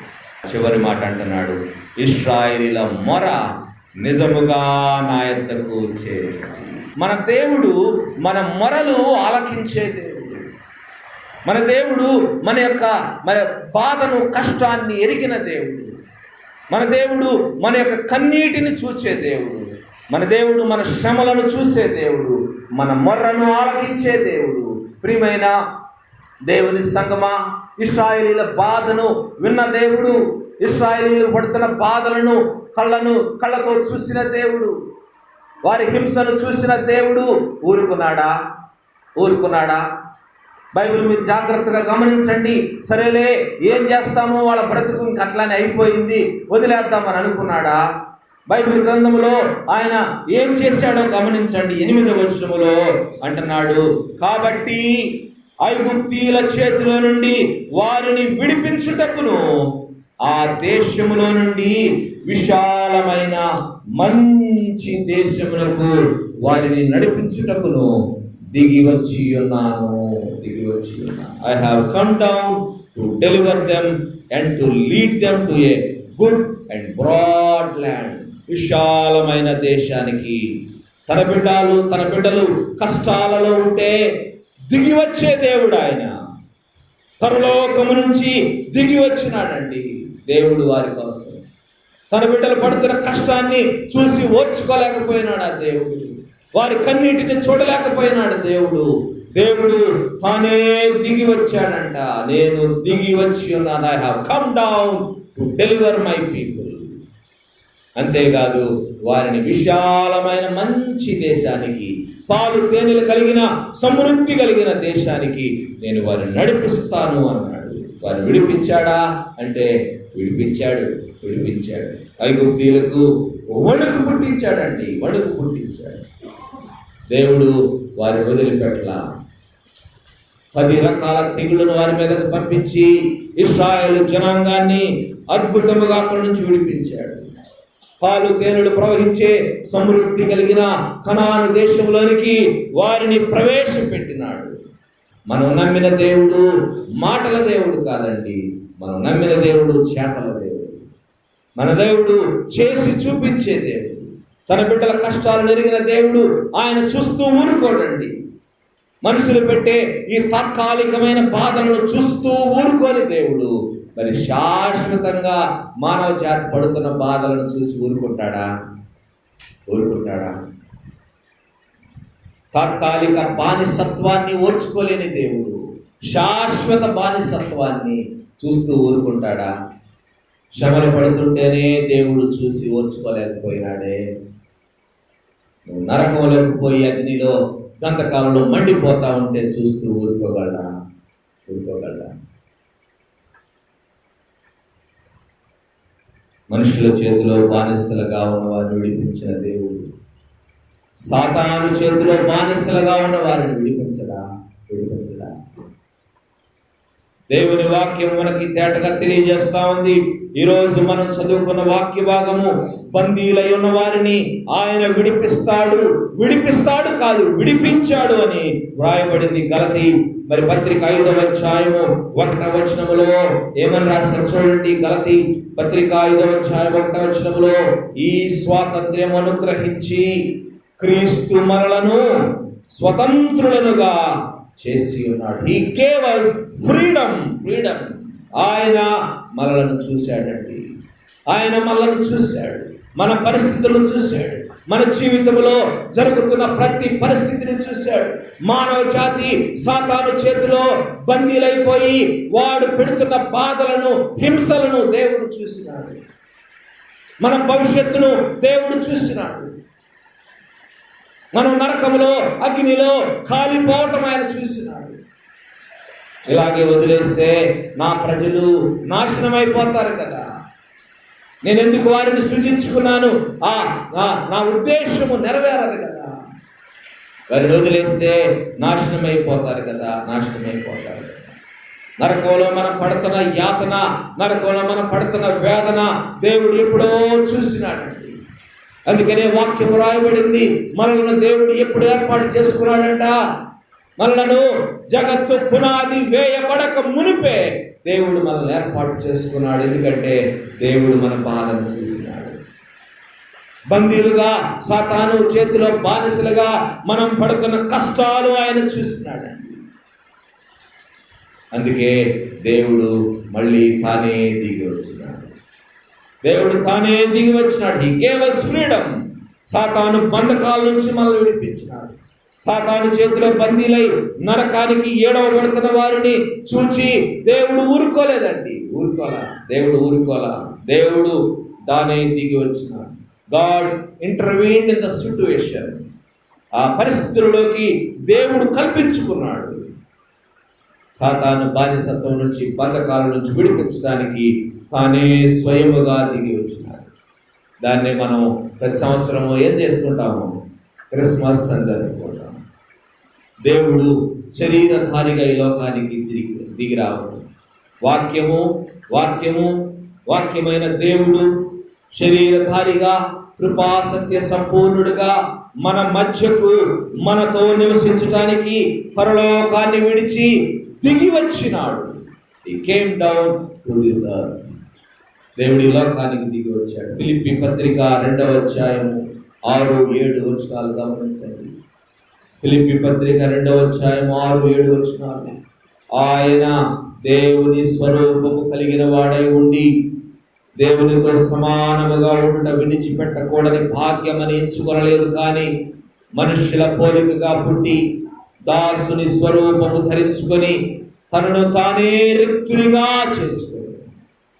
చివరి మాట అంటున్నాడు, ఇశ్రాయేలీల మొర నిజముగా నా యొద్దకు చేరినది. మన దేవుడు మన మొరలు ఆలకించే దేవుడు. మన దేవుడు మన బాధను, కష్టాన్ని ఎరిగిన దేవుడు. మన దేవుడు మన యొక్క కన్నీటిని చూసే దేవుడు. మన దేవుడు మన శ్రమలను చూసే దేవుడు. మన మొర్రను ఆలకించే దేవుడు. ప్రియమైన దేవుని సంగమా, ఇశ్రాయేలీల బాధను విన్న దేవుడు, ఇశ్రాయేలీలు పడుతున్న బాధలను కళ్ళతో చూసిన దేవుడు, వారి హింసను చూసిన దేవుడు ఊరుకున్నాడా? బైబిల్ మీరు జాగ్రత్తగా గమనించండి. సరేలే, ఏం చేస్తామో, వాళ్ళ బ్రతుకు ఇంక అట్లానే అయిపోయింది, వదిలేద్దామని అనుకున్నాడా? బైబిల్ గ్రంథములో ఆయన ఏం చేశాడో గమనించండి. 8వ వచనములో అంటున్నాడు, కాబట్టి ఐగుప్తీయుల చేతిలో నుండి వారిని విడిపించుటకును, ఆ దేశములో నుండి విశాలమైన మంచి దేశములకు వారిని నడిపించుటకును దిగి వచ్చి ఉన్నాను. I have come down to deliver them and to lead them to a good and broad land. విశాలమైన దేశానికి తన బిడ్డలు కష్టాలలో ఉంటే దిగి వచ్చే దేవుడు ఆయన. పరలోకము నుంచి దిగి వచ్చినాడండి దేవుడు వారి కోసం. తన బిడ్డలు పడుతున్న కష్టాన్ని చూసి ఓర్చుకోలేకపోయినాడు ఆ దేవుడు. వారి కన్నీటిని చూడలేకపోయినాడు దేవుడు. తానే దిగి వచ్చాడంట. నేను దిగి వచ్చి ఉన్నాను. I have come down to deliver my people. అంతేకాదు, వారిని విశాలమైన మంచి దేశానికి, పాలు తేనెలు కలిగిన సమృద్ధి కలిగిన దేశానికి నేను వారిని నడిపిస్తాను అన్నాడు. వారిని విడిపించాడా అంటే విడిపించాడు. ఐగుప్తీయులకు వణుకు పుట్టించాడండి. దేవుడు వారి వదిలిపెట్టలా. 10 రకాల తెగుళ్లను వారి మీదకు పంపించి ఇశ్రాయేలు జనాంగాన్ని అద్భుతముగా అక్కడి నుంచి విడిపించాడు. పాలు తేనెలు ప్రవహించే సమృద్ధి కలిగిన కనాను దేశంలోనికి వారిని ప్రవేశపెట్టినాడు. మనం నమ్మిన దేవుడు మాటల దేవుడు కాదండి. మనం నమ్మిన దేవుడు చేతల దేవుడు. మన దేవుడు చేసి చూపించే దేవుడు. తన బిడ్డల కష్టాలు నెరిగిన దేవుడు. ఆయన చూస్తూ ఊరుకోడండి. మనుషులు పెట్టే ఈ తాత్కాలికమైన బాధలను చూస్తూ ఊరుకోని దేవుడు మరి శాశ్వతంగా మానవ జాతి పడుతున్న బాధలను చూసి ఊరుకుంటాడా? తాత్కాలిక బానిసత్వాన్ని ఓర్చుకోలేని దేవుడు శాశ్వత బానిసత్వాన్ని చూస్తూ ఊరుకుంటాడా? శ్రమలు పడుతుంటేనే దేవుడు చూసి ఓర్చుకోలేకపోయినాడే. నువ్వు నరకంలోకి పోయి అగ్నిలో గంతకాలంలో మండిపోతా ఉంటే చూస్తూ ఊరుకోగలడా? మనుషుల చేతిలో బానిసలుగా ఉన్న వారిని విడిపించిన దేవుడు సాతాను చేతిలో బానిసలుగా ఉన్న వారిని విడిపించడా? దేవుని వాక్యం మనకి తేటగా తెలియజేస్తా ఉంది. ఈరోజు మనం చదువుకున్న వాక్య భాగము, బందీలై ఉన్న వారిని ఆయన విడిపిస్తాడు కాదు విడిపించాడు అని వ్రాయబడింది. గలతీ మరి పత్రిక 5వ అధ్యాయము 1వ వచనములో ఏమని రాశారు చూడండి. గలతీ పత్రిక 5వ అధ్యాయం 1వ వచనములో, ఈ స్వాతంత్ర్యం అనుగ్రహించి క్రీస్తు మనలను స్వతంత్రులనుగా చేసి ఉన్నాడు. He gave us freedom. ఆయన మనలను చూశాడండి. ఆయన మనలను చూశాడు, మన పరిస్థితులను చూశాడు, మన జీవితంలో జరుగుతున్న ప్రతి పరిస్థితిని చూశాడు. మానవ జాతి సాతాను చేతిలో బందీలైపోయి వాడు పెడుతున్న బాధలను, హింసలను దేవుడు చూసినాడు. మన భవిష్యత్తును దేవుడు చూసినాడు. మనం నరకములో, అగ్నిలో కాలిపోవటం ఆయన చూసినాడు. ఇలాగే వదిలేస్తే నా ప్రజలు నాశనం అయిపోతారు కదా, నేను ఎందుకు వారిని సృజించుకున్నాను, నా ఉద్దేశము నెరవేరదు కదా, వారిని వదిలేస్తే నాశనం అయిపోతారు కదా. నరకంలో మనం పడుతున్న యాతన, నరకంలో మనం పడుతున్న వేదన దేవుడు ఎప్పుడో చూసినాడండి. అందుకనే వాక్యం రాయబడింది, మనలను దేవుడు ఎప్పుడు ఏర్పాటు చేసుకున్నాడంట. మనలను జగత్తు పునాది వేయబడక మునిపే దేవుడు మనల్ని ఏర్పాటు చేసుకున్నాడు. ఎందుకంటే దేవుడు మన బాధను చూసినాడు. బందీలుగా, సాతాను చేతిలో బానిసలుగా మనం పడుకున్న కష్టాలు ఆయన చూసినాడండి. అందుకే దేవుడు మళ్ళీ తానే దిగి వచ్చినాడు. He gave us freedom. సాతాను బంధకాల నుంచి మనల్ని విడిపించినాడు. సాతాను చేతిలో బందీలై నరకానికి ఏడవబడుతున్న వారిని చూచి దేవుడు ఊరుకోలేదండి. దేవుడు తానే దిగి వచ్చినాడు. God intervened in the situation. ఆ పరిస్థితులలోకి దేవుడు కల్పించుకున్నాడు. సాతాను బానిసత్వం నుంచి, బంధకాల నుంచి విడిపించడానికి తానే స్వయముగా దిగి వచ్చినాడు. దాన్ని మనం ప్రతి సంవత్సరము ఏం చేసుకుంటాము? క్రిస్మస్ అని జరుపుకుంటాము. దేవుడు శరీరధారిగా ఈ లోకానికి దిగి రావడం, వాక్యమైన దేవుడు శరీరధారిగా కృపా సత్య సంపూర్ణుడుగా మన మధ్యకు మనతో నివసించడానికి పరలోకాన్ని విడిచి దిగి వచ్చినాడు. He came down to this earth. దేవుడి లోకానికి దిగి వచ్చాడు. ఫిలిప్పీ పత్రిక 2వ అధ్యాయము 6-7 వచనాలు గమనించండి. ఫిలిప్పీ పత్రిక 2వ అధ్యాయము 6-7 వచనాలు. ఆయన దేవుని స్వరూపము కలిగిన వాడై ఉండి దేవునితో సమానముగా ఉండ విడిచిపెట్టకూడని భాగ్యమని ఎంచుకొనలేదు, కానీ మనుష్యుల పోలికగా పుట్టి దాసుని స్వరూపము ధరించుకొని తనను తానే రిక్తునిగా చేసుకుని.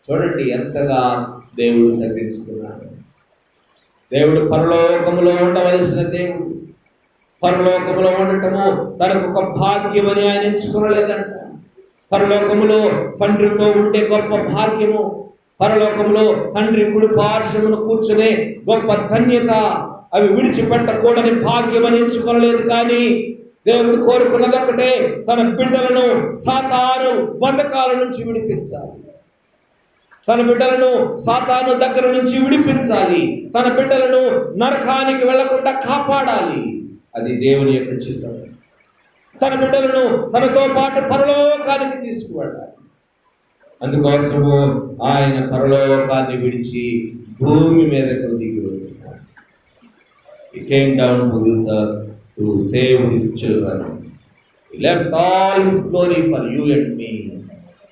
చూడండి ఎంతగా దేవుడు తగ్గించుకున్నాడు. దేవుడు పరలోకములో ఉండవలసిన దేవుడు పరలోకములో ఉండటము తనకు ఒక భాగ్యమని ఆయన ఎంచుకోలేదంట. పరలోకములో తండ్రితో ఉండే గొప్ప భాగ్యము, పరలోకంలో తండ్రి కుడి పార్శ్వమున కూర్చునే గొప్ప ధన్యత, అవి విడిచిపెట్టకూడని భాగ్యమని ఎంచుకోలేదు. కానీ దేవుడు కోరుకున్నది ఒకటే, తన బిడ్డలను సాతాను బంధకాల నుంచి విడిపించాలి. తన బిడ్డలను సాతాను దగ్గర నుంచి విడిపించాలి. తన బిడ్డలను నరకానికి వెళ్లకుండా కాపాడాలి. అది దేవుని యొక్క చిత్తం. తన బిడ్డలను తనతో పాటు పరలోకానికి తీసుకువెళ్ళాలి. అందుకోసము ఆయన పరలోకాన్ని విడిచి భూమి మీదకు దిగి వచ్చినాడు. He came down to this earth to save his children. He left all his glory for you and me.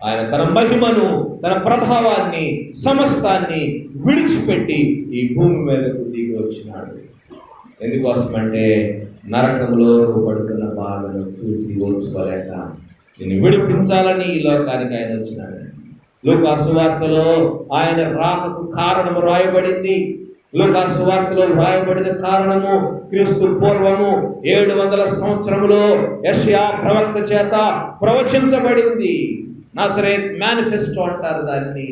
ఆయన తన మహిమను, తన ప్రభావాన్ని, సమస్తాన్ని విడిచిపెట్టి ఈ భూమి మీదకు దిగి వచ్చినాడు. ఎందుకోసమంటే నరకంలో పడుతున్న బాధను చూసి ఓర్చుకోలేక నిన్ను విడిపించాలని ఈ లోకానికి ఆయన వచ్చినాడు. లూకా సువార్తలో ఆయన రాకకు కారణము రాయబడింది. లూకా సువార్తలో రాయబడిన కారణము క్రీస్తు పూర్వము 700 సంవత్సరములో యెషయా ప్రవక్త చేత ప్రవచించబడింది. నజరేత్ మేనిఫెస్టో అంటారు దాన్ని.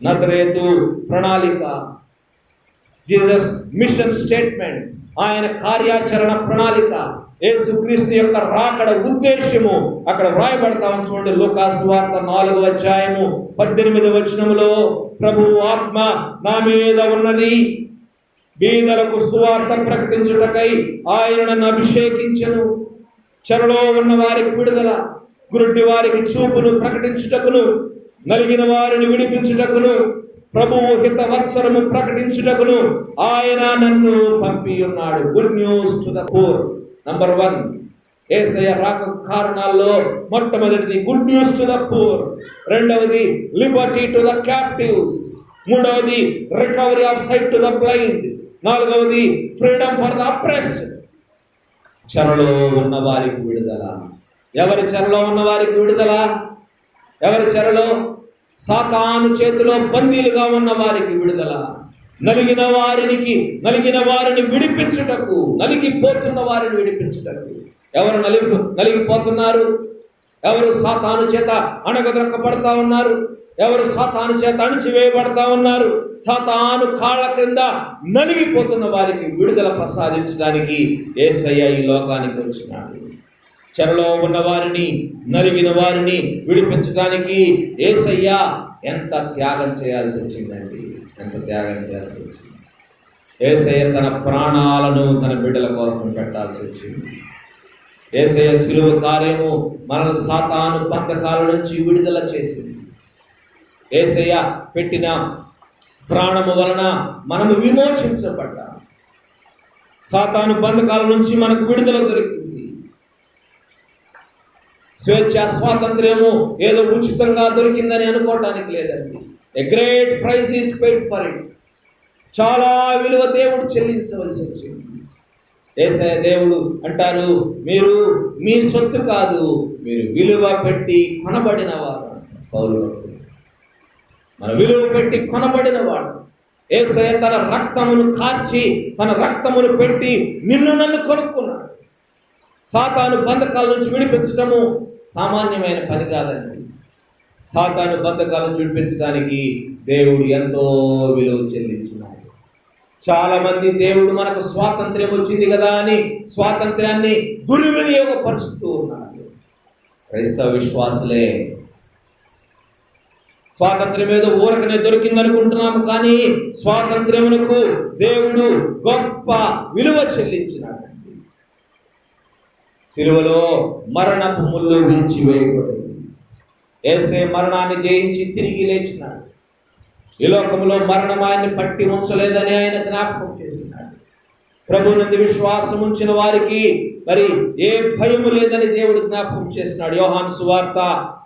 నజరేతు ప్రణాళిక, జీసస్ మిషన్ స్టేట్మెంట్. ఆయన కార్యాచరణ ప్రణాళిక, యేసుక్రీస్తు యొక్క రాకడ ఉద్దేశ్యము అక్కడ వ్రాయబడతా ఉంది. చూడండి, లూకా సువార్త 4వ అధ్యాయము 18వ వచనములో, ప్రభువు ఆత్మ నా మీద ఉన్నది, బీదలకు సువార్త ప్రకటించుటకై ఆయన నన్ను అభిషేకించెను, చెరలో ఉన్న వారికి విడుదల, గురుడి వారికి చూపును ప్రకటించుటకును, నలిగిన వారిని విడిపించుటకును, ప్రభువు హిత వత్సరము ప్రకటించుటకును ఆయన నన్ను పంపి ఉన్నాడు. Good news to the poor. Number 1, Yesayya రాక కారణాల్లో మొట్టమొదటిది good news to the poor, రెండవది లిబర్టీ టు ద క్యాప్టివ్స్, మూడవది recovery of sight to the blind, నాలుగవది ఫ్రీడమ్ ఫర్ ద అప్రెస్డ్. చెరలో ఉన్న వారికి విడుదల. ఎవరి చెరలో ఉన్న వారికి విడుదల? ఎవరి చెరలో? సాతాను చేతిలో బందీలుగా ఉన్న వారికి విడుదల. నలిగిన వారిని విడిపించుటకు, నలిగిపోతున్న వారిని విడిపించుటకు. ఎవరు నలిగిపోతున్నారు? ఎవరు సాతాను చేత అణగదొక్కబడతా ఉన్నారు? ఎవరు సాతాను చేత అణిచివేయబడతా ఉన్నారు? సాతాను కాళ్ళ కింద నలిగిపోతున్న వారికి విడుదల ప్రసాదించడానికి యేసయ్య ఈ లోకానికి వచ్చినాడు. చెరలో ఉన్న వారిని, నలిగిన వారిని విడిపించడానికి యేసయ్య ఎంత త్యాగం చేయాల్సి వచ్చిందండి, ఎంత త్యాగం చేయాల్సి వచ్చింది. యేసయ్య తన ప్రాణాలను తన బిడ్డల కోసం పెట్టాల్సి వచ్చింది. యేసయ్య శిలువ కార్యము మనల్ని సాతాను బంధకాల నుంచి విడుదల చేసింది. యేసయ్య పెట్టిన ప్రాణము వలన మనము విమోచించబడ్డాం. సాతాను బంధకాల నుంచి మనకు విడుదల దొరికింది. స్వేచ్ఛ, స్వాతంత్ర్యము ఏదో ఉచితంగా దొరికిందని అనుకోవటానికి లేదండి. ఎ great price is paid for it. చాలా విలువ దేవుడు చెల్లించవలసి వచ్చింది. యేసయ్య దేవుడు అంటారు, మీరు మీ సొత్తు కాదు, మీరు విలువ పెట్టి కొనబడిన వారు. పౌలు మన విలువ పెట్టి కొనబడిన వాడు. యేసయ్య తన రక్తమును కార్చి, తన రక్తమును పెట్టి నిన్ను నన్ను కొనుక్కున్నాడు. సాతాను బంధకాల నుంచి విడిపించటము సామాన్యమైన పని కాదండి. సాతాను బంధకాల నుంచి విడిపించడానికి దేవుడు ఎంతో విలువ చెల్లించినాడు. చాలా మంది దేవుడు మనకు స్వాతంత్ర్యం వచ్చింది కదా అని స్వాతంత్ర్యాన్ని దుర్వినియోగపరుస్తూ ఉన్నారు. క్రైస్తవ విశ్వాసులే స్వాతంత్ర్యం ఏదో ఊరకనే దొరికిందనుకుంటున్నాము, కానీ స్వాతంత్ర్యమునకు దేవుడు గొప్ప విలువ చెల్లించినాడు. సిలువలో మరణపు ముళ్ళు విరిచివేయబడింది. యేసే మరణాన్ని జయించి తిరిగి లేచినాడు. ఈ లోకంలో మరణం ఆయన్ని పట్టి ఉంచలేదని ఆయన జ్ఞాపకం చేసినాడు. ప్రభువునందు విశ్వాసం ఉంచిన వారికి మరి ఏ భయము లేదని దేవుడు జ్ఞాపకం చేసినాడు. యోహాను సువార్త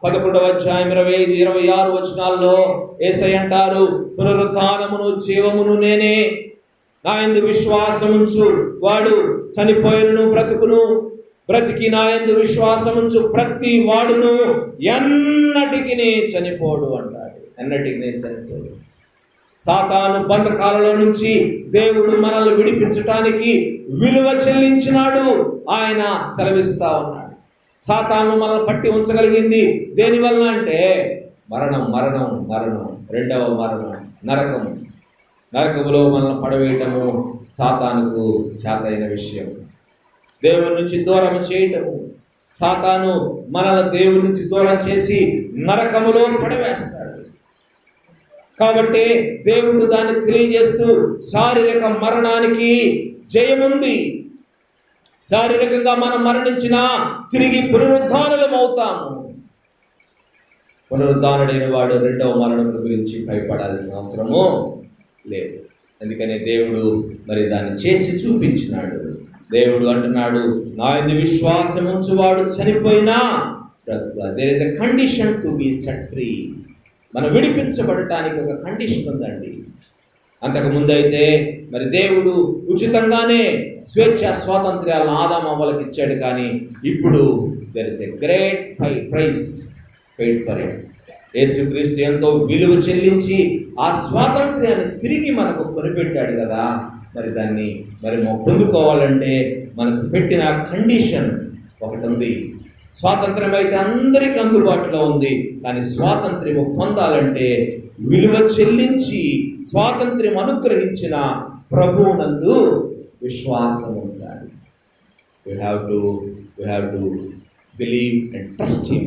11వ అధ్యాయం 25-26 వచనాల్లో యేసయ్య అంటారు, పునరుత్థానమును జీవమును నేనే, నా యందు విశ్వాసముంచు వాడు చనిపోయినను బ్రతుకును, బ్రతికి నా యందు విశ్వాసముంచు ప్రతి వాడును ఎన్నటికి చనిపోడు అంటాడు. ఎన్నటికి చనిపోడు. సాతాను బంధకాలలో నుంచి దేవుడు మనల్ని విడిపించటానికి విలువ చెల్లించినాడు. ఆయన సెలవిస్తా ఉన్నాడు. సాతాను మనల్ని పట్టి ఉంచగలిగింది దేనివల్ల అంటే మరణం, మరణం, మరణం, రెండవ మరణం, నరకము. నరకములో మనల్ని పడవేయటము సాతానుకు చేతైన విషయం. దేవుడి నుంచి దూరం చేయటము. సాతాను మనల్ని దేవుడి నుంచి దూరం చేసి నరకములో పడవేస్తాడు. కాబట్టి దేవుడు దాన్ని తెలియజేస్తూ శారీరక మరణానికి జయముంది. శారీరకంగా మనం మరణించినా తిరిగి పునరుద్ధానులం అవుతాము. పునరుద్ధానుడైన వాడు రెండవ మరణం గురించి భయపడాల్సిన అవసరము లేదు. అందుకనే దేవుడు మరి దాన్ని చేసి చూపించినాడు. దేవుడు అంటున్నాడు, నా యందు విశ్వాసం ఉంచువాడు చనిపోయినా there is a condition to be set free. మనం విడిపించబడటానికి ఒక కండిషన్ ఉందండి. అంతకు ముందైతే మరి దేవుడు ఉచితంగానే స్వేచ్ఛ స్వాతంత్ర్యాలను ఆదాము అవ్వలకు ఇచ్చాడు. కానీ ఇప్పుడు there is a great price paid for it. Yesukristu ఎంతో విలువ చెల్లించి ఆ స్వాతంత్ర్యాన్ని తిరిగి మనకు కొనిపెట్టాడు కదా. మరి దాన్ని మరి పొందుకోవాలంటే మనకు పెట్టిన కండిషన్ ఒకటి ఉంది. స్వాతంత్రం అయితే అందరికీ అందుబాటులో ఉంది, కానీ స్వాతంత్ర్యం పొందాలంటే విలువ చెల్లించి స్వాతంత్ర్యం అనుగ్రహించిన ప్రభువునందు విశ్వాసం ఉంచాలి. We have to believe and trust him.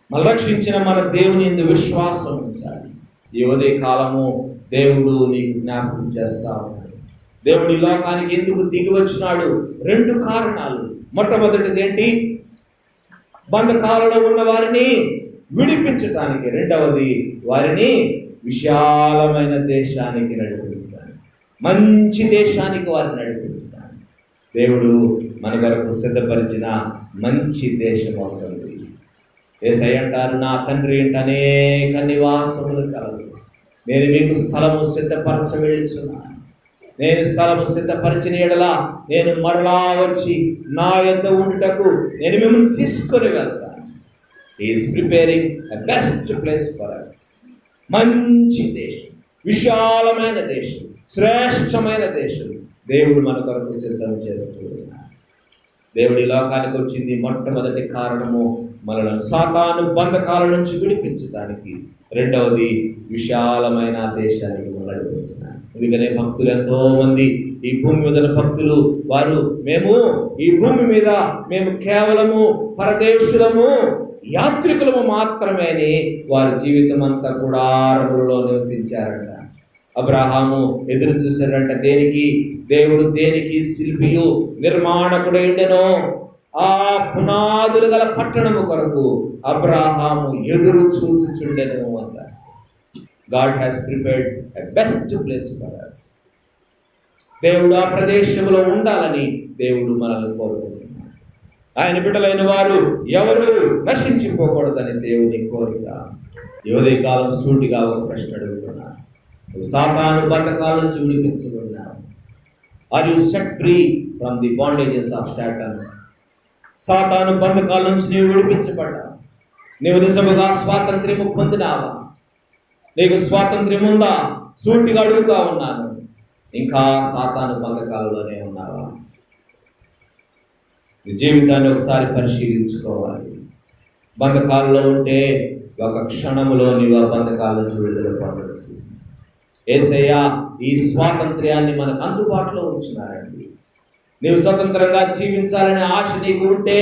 మన రక్షించిన మన దేవుని యందు విశ్వాసం ఉంచాలి. ఈ ఉదయ కాలము దేవుడు నీకు జ్ఞాపకం చేస్తా ఉన్నాడు. దేవుడు ఈ లోకానికి ఎందుకు దిగి వచ్చినాడు? 2 కారణాలు. మొట్టమొదటిది ఏంటి? బంధకాలలో ఉన్న వారిని విడిపించడానికి. రెండవది వారిని విశాలమైన దేశానికి నడిపించడానికి, మంచి దేశానికి వారిని నడిపించడానికి. దేవుడు మన కొరకు సిద్ధపరిచిన మంచి దేశం అవుతుంది. యేసయ్య అంటారు, నా తండ్రి ఇంట అనేక నివాసములు కలవు, నేను మీకు స్థలము సిద్ధపరచ వెళ్తున్నాను. నేను స్థలము సిద్ధపరిచిన ఎడల నేను మరలా వచ్చి నా యొద్ద ఉండుటకు నేను మిమ్మల్ని తీసుకొని వెళ్తాను. He is preparing a best place for us. మంచి దేశం, విశాలమైన దేశం, శ్రేష్టమైన దేశం దేవుడు మన కొరకు సిద్ధం చేస్తూ ఉన్నాడు. దేవుడి లోకానికి వచ్చింది మొట్టమొదటి కారణము మనలను సాతాను బంధకాల నుంచి విడిపించడానికి. రెండవది విశాలమైన దేశానికి నడిపించడానికి. ఎందుకనే భక్తులు ఎంతో మంది, ఈ భూమి మీద భక్తులు, వారు మేము ఈ భూమి మీద మేము కేవలము పరదేశులము, యాత్రికులము మాత్రమే అని వారి జీవితం అంతా కూడా అరబులలో నివసించారంట. అబ్రహాము ఎదురు చూశాడంట దేనికి? దేవుడు దేనికి శిల్పియు నిర్మాణకుడైండెనో ఆ పునాదులు గల పట్టణము కొరకు అబ్రహాము ఎదురు చూచుచుండెను అంటారు. God has prepared a best place for us. దేవుడు ఆ ప్రదేశంలో ఉండాలని దేవుడు మనల్ని కోరుకుంటున్నాడు. ఆయన బిడ్డలైన వారు ఎవరు నశించిపోకూడదని దేవుని కోరిక. ఈ ఉదయ కాలం సూటిగా ఒక ప్రశ్న అడుగుతున్నాను. సాతాను బంధకాల నుంచి విడిపించబడినావు. Are you set free from the bondages of Satan? సాతాను బంధకాల నుంచి నీవు విడిపించబడ్డావు. నీవు నిజముగా స్వాతంత్ర్యము పొందినావా? నీకు స్వాతంత్ర్యం ఉందా? సూటిగా అడుగుతా ఉన్నాను. ఇంకా సాతాను బంధకాలలోనే ఉన్నావా? నీ జీవితాన్ని ఒకసారి పరిశీలించుకోవాలి. బంధకాలలో ఉంటే ఒక క్షణంలో నీవు ఆ బంధకాల నుంచి విడుదల పొందవచ్చు. యేసయ్య ఈ స్వాతంత్ర్యాన్ని మనకు అందుబాటులో ఉంచున్నారండి. నీవు స్వతంత్రంగా జీవించాలనే ఆశ నీకు ఉంటే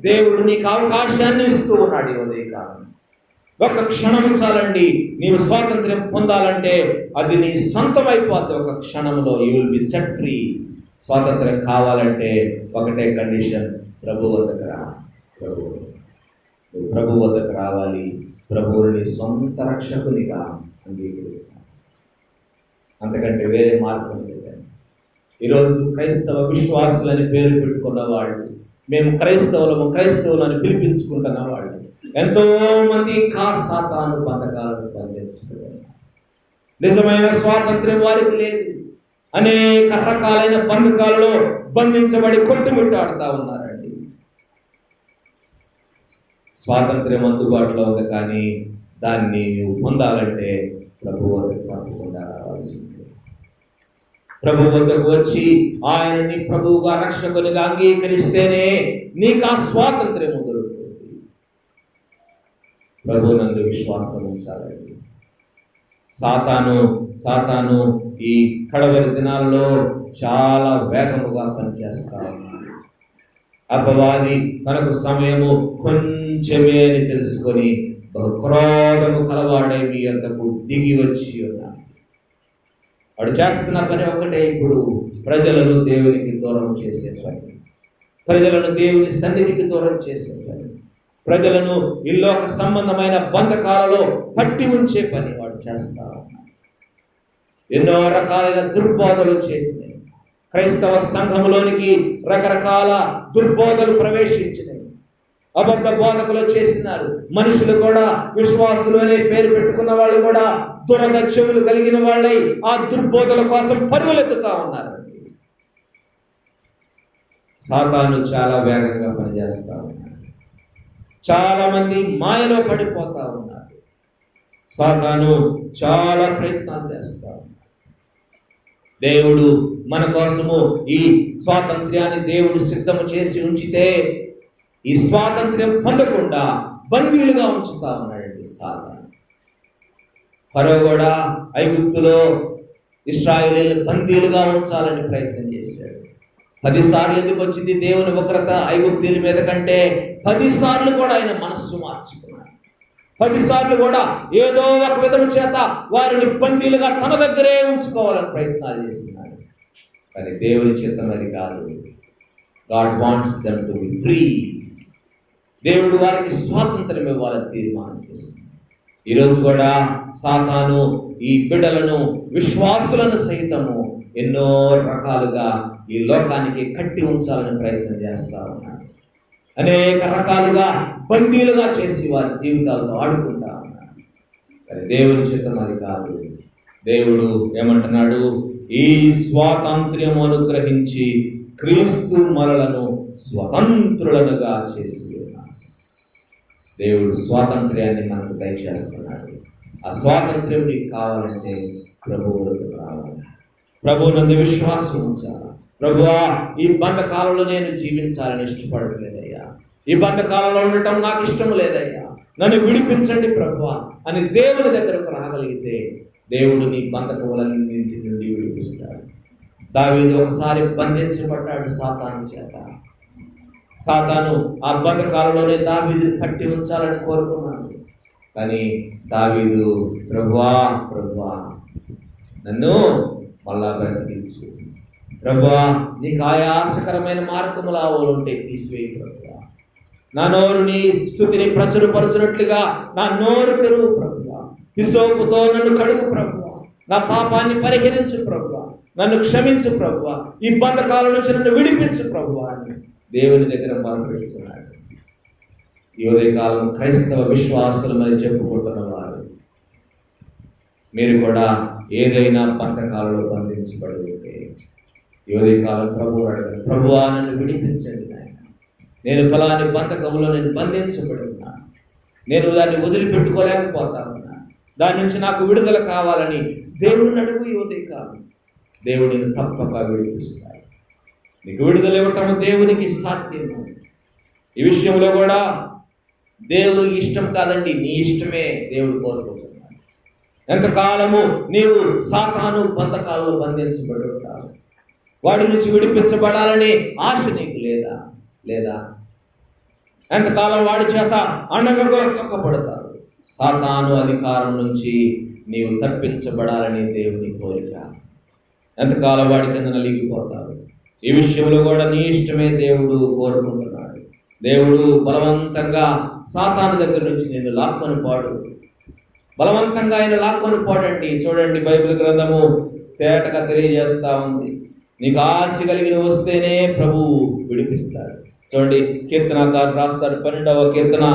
దేవుడు నీకు అవకాశాన్ని ఇస్తూ ఉన్నాడు. ఈ ఉదయకాలం ఒక క్షణం చాలండి. నీవు స్వాతంత్ర్యం పొందాలంటే అది నీ సొంతం అయిపోద్ది ఒక క్షణంలో. You will be set free. స్వాతంత్ర్యం కావాలంటే ఒకటే కండిషన్, ప్రభు వద్దకు రా. ప్రభు వద్దకు రావాలి. ప్రభువుని సొంత రక్షకునిగా అంగీకరించాలి. అంతకంటే వేరే మార్గం లేదండి. ఈరోజు క్రైస్తవ విశ్వాసులని పేరు పెట్టుకున్న వాళ్ళు, మేము క్రైస్తవులని పిలిపించుకుంటున్న వాళ్ళు ఎంతో మంది సాతాను బంధకాలను బంధించుకున్నారు. నిజమైన స్వాతంత్ర్యం వారికి లేదు. అనేక రకాలైన బంధకాలలో బంధించబడి కొట్టుమిట్టాడుతూ ఉన్నారండి. స్వాతంత్ర్యం అందుబాటులో ఉంది, కానీ దాన్ని నువ్వు పొందాలంటే ప్రభు వద్దకు తప్పకుండా రావాల్సిందే. ప్రభు వద్దకు వచ్చి ఆయనని ప్రభువుగా రక్షకునిగా అంగీకరిస్తేనే నీకు ఆ స్వాతంత్ర్యం దొరుకుతుంది. ప్రభువునందు విశ్వాసం ఉంచాలండి. సాతాను ఈ కడవరి దినాల్లో చాలా వేగముగా పనిచేస్తా ఉన్నాడు. అపవాది తనకు సమయము కొంచెమే అని తెలుసుకొని క్రోధము కలవాడై మీ అంతకు దిగి వచ్చి ఉన్నాడు. వాడు చేస్తున్న పని ఒకటే, ఇప్పుడు ప్రజలను దేవునికి దూరం చేసే పని, ప్రజలను దేవుని సన్నిధికి దూరం చేసే పని, ప్రజలను ఇల్లోక సంబంధమైన బంధకాలలో పట్టి ఉంచే పని వాడు చేస్తా ఉన్నాడు. ఎన్నో రకాలైన దుర్బోధలు చేసినాయి. క్రైస్తవ సంఘములోనికి రకరకాల దుర్బోధలు ప్రవేశించినాయి. అబద్ధ బోధకులు చేసినారు. మనుషులు కూడా, విశ్వాసులు అనే పేరు పెట్టుకున్న వాళ్ళు కూడా దురద చెవులు కలిగిన వాళ్ళై ఆ దుర్బోధల కోసం పరుగులెత్తుతా ఉన్నారు. సాతాను చాలా వేగంగా పనిచేస్తా ఉన్నారు. చాలా మంది మాయలో పడిపోతా ఉన్నారు. సాతాను చాలా ప్రయత్నాలు చేస్తా ఉన్నారు. దేవుడు మన కోసము ఈ స్వాతంత్ర్యాన్ని దేవుడు సిద్ధము చేసి ఉంచితే ఈ స్వాతంత్ర్యం పొందకుండా బందీలుగా ఉంచుతా ఉన్నాడండి సాతాను. ఫరో కూడా ఐగుప్తులో ఇశ్రాయేలీయులను బందీలుగా ఉంచాలని ప్రయత్నం చేశాడు. 10 సార్లు ఎందుకు వచ్చింది దేవుని ఉగ్రత ఐగుప్తీయుల మీద కంటే? 10 సార్లు కూడా ఆయన మనస్సు మార్చుకున్నాడు. 10 సార్లు కూడా ఏదో ఒక విధం చేత వారిని బందీలుగా తన దగ్గరే ఉంచుకోవాలని ప్రయత్నాలు చేస్తున్నాడు. కానీ దేవుని చిత్తం అది కాదు. God wants them to be free. దేవుడు వారికి స్వాతంత్రం ఇవ్వాలని తీర్మానం చేస్తుంది. ఈరోజు కూడా సాతాను ఈ బిడ్డలను, విశ్వాసులను సైతము ఎన్నో రకాలుగా ఈ లోకానికి కట్టి ఉంచాలని ప్రయత్నం చేస్తా ఉన్నాడు. అనేక రకాలుగా బందీలుగా చేసి వారి జీవితాలతో ఆడుకుంటా ఉన్నాడు. కానీ దేవుని చిత్తం అది కాదు. దేవుడు ఏమంటున్నాడు? ఈ స్వాతంత్ర్యం అనుగ్రహించి క్రీస్తు మనలను స్వతంత్రులనుగా చేసి ఉన్నాడు. దేవుడు స్వాతంత్ర్యాన్ని మనకు దయచేస్తున్నాడు. ఆ స్వాతంత్ర్యం నీకు కావాలంటే ప్రభువులకు రావాలి. ప్రభువునందు విశ్వాసం ఉంచాలి. ప్రభువా, ఈ బంధకాలంలో నేను జీవించాలని ఇష్టపడలేదయ్యా, ఈ బంధకాలంలో ఉండటం నాకు ఇష్టం లేదయ్యా, నన్ను విడిపించండి ప్రభువా అని దేవుని దగ్గరకు రాగలిగితే దేవుడు నీ బంధకములన్నింటి నుండి విడిపిస్తాడు. దావీదు ఒకసారి బంధించబడ్డాడు సాతాను చేత. సాతాను ఆ బంధకాలంలోనే దావీదు కట్టి ఉంచాలని కోరుకున్నాడు. కానీ దావీదు, ప్రభువా ప్రభువా నన్ను మళ్ళా బ్రతికించు, ప్రభువా నీకు ఆయాసకరమైన మార్గములు ఉంటే తీసివేయి ప్రభువా, నా నోరు నీ స్తుతిని ప్రచురపరచునట్లుగా నా నోరు తెరువు ప్రభువా, హిసోపుతో నన్ను కడుగు ప్రభువా, నా పాపాన్ని పరిహరించు ప్రభువా, నన్ను క్షమించు ప్రభువా, ఈ బంధకాల నుంచి నన్ను విడిపించు ప్రభువా అని దేవుని దగ్గర మొరపెడుతున్నాడు. ఈ ఉదయకాలం క్రైస్తవ విశ్వాసులమని చెప్పుకుంటున్న వారు, మీరు కూడా ఏదైనా బంధకాలలో బంధించబడి ఉంటే ఈ ఉదయకాలం ప్రభువు అడగండి, ప్రభువా నన్ను విడిపించండి నాయన, నేను ఫలాని బంధకంలో నేను బంధించబడి ఉన్నాను, నేను దాన్ని వదిలిపెట్టుకోలేకపోతా ఉన్నా, దాని నుంచి నాకు విడుదల కావాలని దేవుడిని అడుగు. ఈ ఉదయకాలం దేవుడిని తప్పక విడిపిస్తాడు. నీకు విడుదల ఇవ్వటం దేవునికి సాధ్యము. ఈ విషయంలో కూడా దేవునికి ఇష్టం కాదండి, నీ ఇష్టమే దేవుడు కోరుకుంటున్నాడు. ఎంతకాలము నీవు సాతాను బంధకాలలో బంధించబడి ఉంటావు, వాడి నుంచి విడిపించబడాలని ఆశ నీకు లేదా? లేదా ఎంతకాలం వాడి చేత అణగొక్కబడతారు. సాతాను అధికారం నుంచి నీవు తప్పించబడాలని దేవుని కోరిక. ఎంతకాలం వాడి కింద నలిగిపోతారు. ఈ విషయంలో కూడా నీ ఇష్టమే దేవుడు కోరుకుంటున్నాడు. దేవుడు బలవంతంగా సాతాను దగ్గర నుంచి నేను లాక్కొని పోడు, బలవంతంగా ఆయన లాక్కొని పోడండి. చూడండి, బైబిల్ గ్రంథము తేటగా తెలియజేస్తా ఉంది. నీకు ఆశ కలిగిన వస్తేనే ప్రభువు విడిపిస్తాడు. చూడండి, కీర్తనకారు రాస్తాడు, 12వ కీర్తన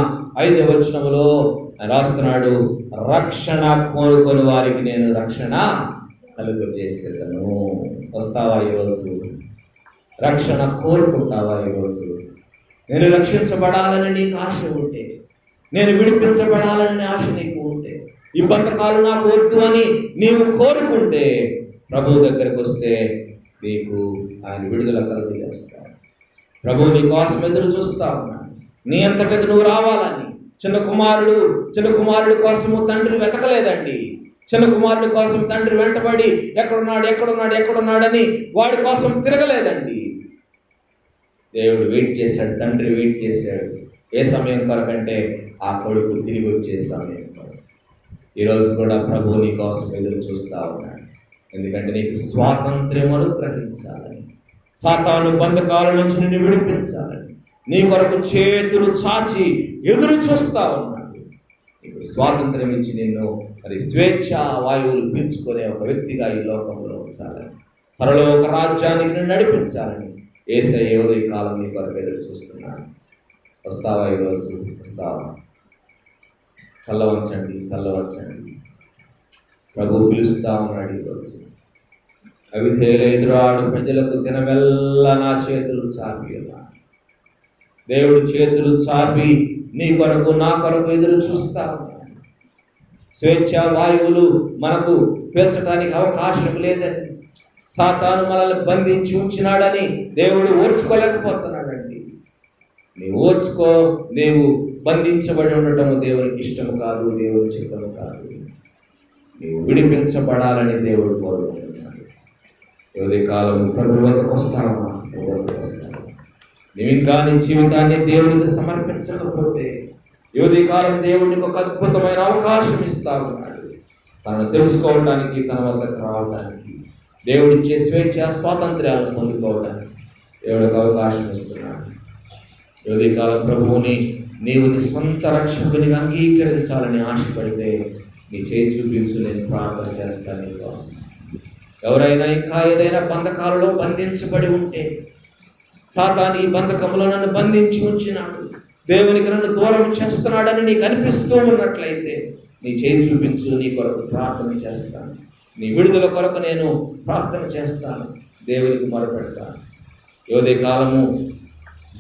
5వ వచనములో రాస్తున్నాడు, రక్షణ కోరుకొని వారికి నేను రక్షణ కలుగజేసేదను. వస్తావా ఈరోజు? రక్షణ కోరుకుంటావా ఈరోజు? నేను రక్షించబడాలని నీకు ఆశ ఉంటే, నేను విడిపించబడాలని ఆశ నీకు ఉంటే, ఈ బంధకాలు నాకు వద్దు అని నీవు కోరుకుంటే ప్రభు దగ్గరకు వస్తే నీకు ఆయన విడుదల కలుగజేస్తాడు. ప్రభు నీ కోసం ఎదురు చూస్తా ఉన్నాడు, నీ అంతటా నువ్వు రావాలని. చిన్న కుమారుడు కోసము తండ్రి వెతకలేదండి. చిన్న కుమారుడి కోసం తండ్రి వెంటబడి ఎక్కడున్నాడని వాడి కోసం తిరగలేదండి. దేవుడు వెయిట్ చేశాడు, తండ్రి వెయిట్ చేశాడు. ఏ సమయం కొరకంటే ఆ కొడుకు తిరిగి వచ్చే సమయం కొరకు. ఈరోజు కూడా ప్రభు నీ కోసం ఎదురు చూస్తా ఉన్నాడు. ఎందుకంటే నీకు స్వాతంత్ర్యం అనుగ్రహించాలని, సాతాను బంధకాల నుంచి నిన్ను విడిపించాలని నీ కొరకు చేతులు చాచి ఎదురు చూస్తా ఉన్నాడు. నీకు స్వాతంత్ర్యం ఇచ్చి నిన్ను మరి స్వేచ్ఛ వాయువులు పీల్చుకునే ఒక వ్యక్తిగా ఈ లోకంలో ఉంచాలని, పరలోక రాజ్యానికి నిన్ను నడిపించాలని యేసయ్య ఈ కాలం నీ కొరకు ఎదురు చూస్తున్నాడు. వస్తావా ఈరోజు? వస్తావా? తల్లవంచండి. ప్రభు పిలుస్తా ఉన్నాడు ఈరోజు. అవిధేయుల ఎదురాడు ప్రజలకు దినమెల్లా నా చేతులు చాపి ఉన్నా. దేవుడు చేతులు చాపి నీ కొరకు నా కొరకు ఎదురు చూస్తా ఉన్నాడు. స్వేచ్ఛ వాయువులు మనకు పీల్చడానికి అవకాశం లేదని, సాతాను మనల్ని బంధించి ఉంచినాడని దేవుడు ఓర్చుకోలేకపోతున్నాడండి. నీవు ఓర్చుకో. నీవు బంధించబడి ఉండటము దేవునికి ఇష్టము కాదు, దేవుని చిత్తము కాదు. నీవు విడిపించబడాలని దేవుడు కోరుకుంటున్నాడు. ఈ కాలం ప్రభు వద్దకు వస్తావా? ప్రభు వద్దకు వస్తావా? నీవు ఇంకా నీ జీవితాన్ని దేవునికి సమర్పించకపోతే ఈ కాలం దేవుడికి ఒక అద్భుతమైన అవకాశం ఇస్తా ఉన్నాడు. తనను తెలుసుకోవడానికి, తన వద్దకు రావడానికి, దేవుడిచ్చే స్వేచ్ఛ స్వాతంత్ర్యాలను పొందుకోవడానికి దేవుడికి అవకాశం ఇస్తున్నాడు. ఈ కాలం ప్రభువుని నీవు నీ స్వంత రక్షకునిగా అంగీకరించాలని ఆశపడితే నీ చేయి చూపించు, నేను ప్రార్థన చేస్తాను నీకోసం. ఎవరైనా ఇంకా ఏదైనా బంధకాలలో బంధించబడి ఉంటే, సాతాను ఈ బంధకంలో నన్ను బంధించి ఉంచినాడు, దేవునికి నన్ను దూరం చేస్తున్నాడని నీకు అనిపిస్తూ ఉన్నట్లయితే నీ చేయి చూపించు, నీ కొరకు ప్రార్థన చేస్తాను. నీ విడుదల కొరకు నేను ప్రార్థన చేస్తాను, దేవునికి మొరపెడతాను. యోధే కాలము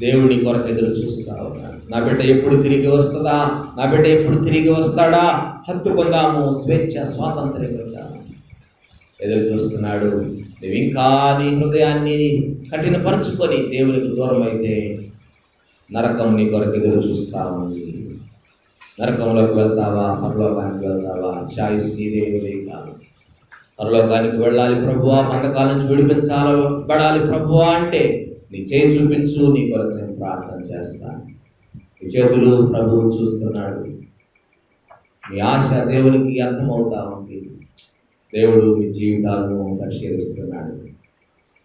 దేవుడి కొరకు ఎదురు చూస్తా ఉన్నాను. నా బిడ్డ ఎప్పుడు తిరిగి వస్తుందా? నా బిడ్డ ఎప్పుడు తిరిగి వస్తాడా? హత్తుకుందాము, స్వేచ్ఛ స్వాతంత్ర్యం పొందాము. ఎదురు చూస్తున్నాడు. నువ్వు ఇంకా నీ హృదయాన్ని కఠినపరుచుకొని దేవునికి దూరం అయితే నరకం నీ కొరకు ఎదురు చూస్తా ఉంది. నరకంలోకి వెళ్తావా? పరలోకానికి వెళ్తావా? చాయిస్ నీదేమిలే కాదు. పరలోకానికి వెళ్ళాలి ప్రభువా, బంధకాల నుంచి విడిపించాలి ప్రభువా అంటే నీ చేయి చూపించు, నీ కొరకు నేను ప్రార్థన చేస్తాను. నీ చేతులు ప్రభువు చూస్తున్నాడు. నీ ఆశ దేవునికి అర్థమవుతా ఉంది. దేవుడు మీ జీవితాలను పరిశీలిస్తున్నాడు.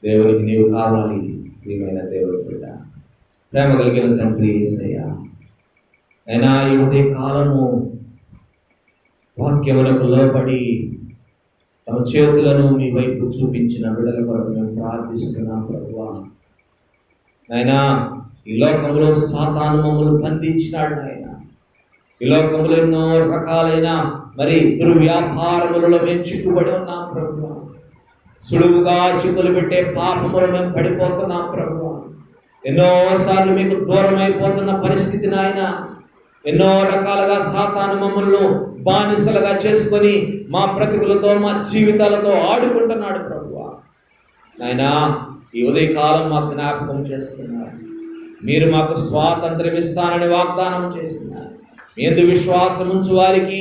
దేవునికి నీవు కావాలి. ప్రియమైన దేవుడు బిడ్డ, ప్రేమ కలిగిన తండ్రి యేసయ్య, అయినా ఈ ఉదయ కాలము వాక్యములకు లోబడి తమ చేతులను మీ వైపు చూపించిన బిడ్డల కొరకు మేము ప్రార్థిస్తున్నాం ప్రభువా. నాయనా, ఈ లోకంలో సాతాను మమ్మల్ని బంధించినాడు. నాయన, ఈ లోకంలో ఎన్నో రకాలైన దుర్వ్యాపారములలో మేము చిక్కుబడి ఉన్నాం ప్రభువా. సులువుగా చిక్కులు పెట్టే పాపములు మేము పడిపోతున్నాం ప్రభువా. ఎన్నోసార్లు మీకు దూరం అయిపోతున్న పరిస్థితి నాయన. ఎన్నో రకాలుగా సాతాను మమ్మల్ని బానిసలుగా చేసుకొని మా బ్రతుకులతో, మా జీవితాలతో ఆడుకుంటున్నాడు ప్రభువా. నాయనా, ఈ ఉదయకాలం మాకు జ్ఞాపకం చేస్తున్నారు. మీరు మాకు స్వాతంత్ర్యం ఇస్తానని వాగ్దానం చేస్తున్నారు. మీ యందు విశ్వాసం ఉంచు వారికి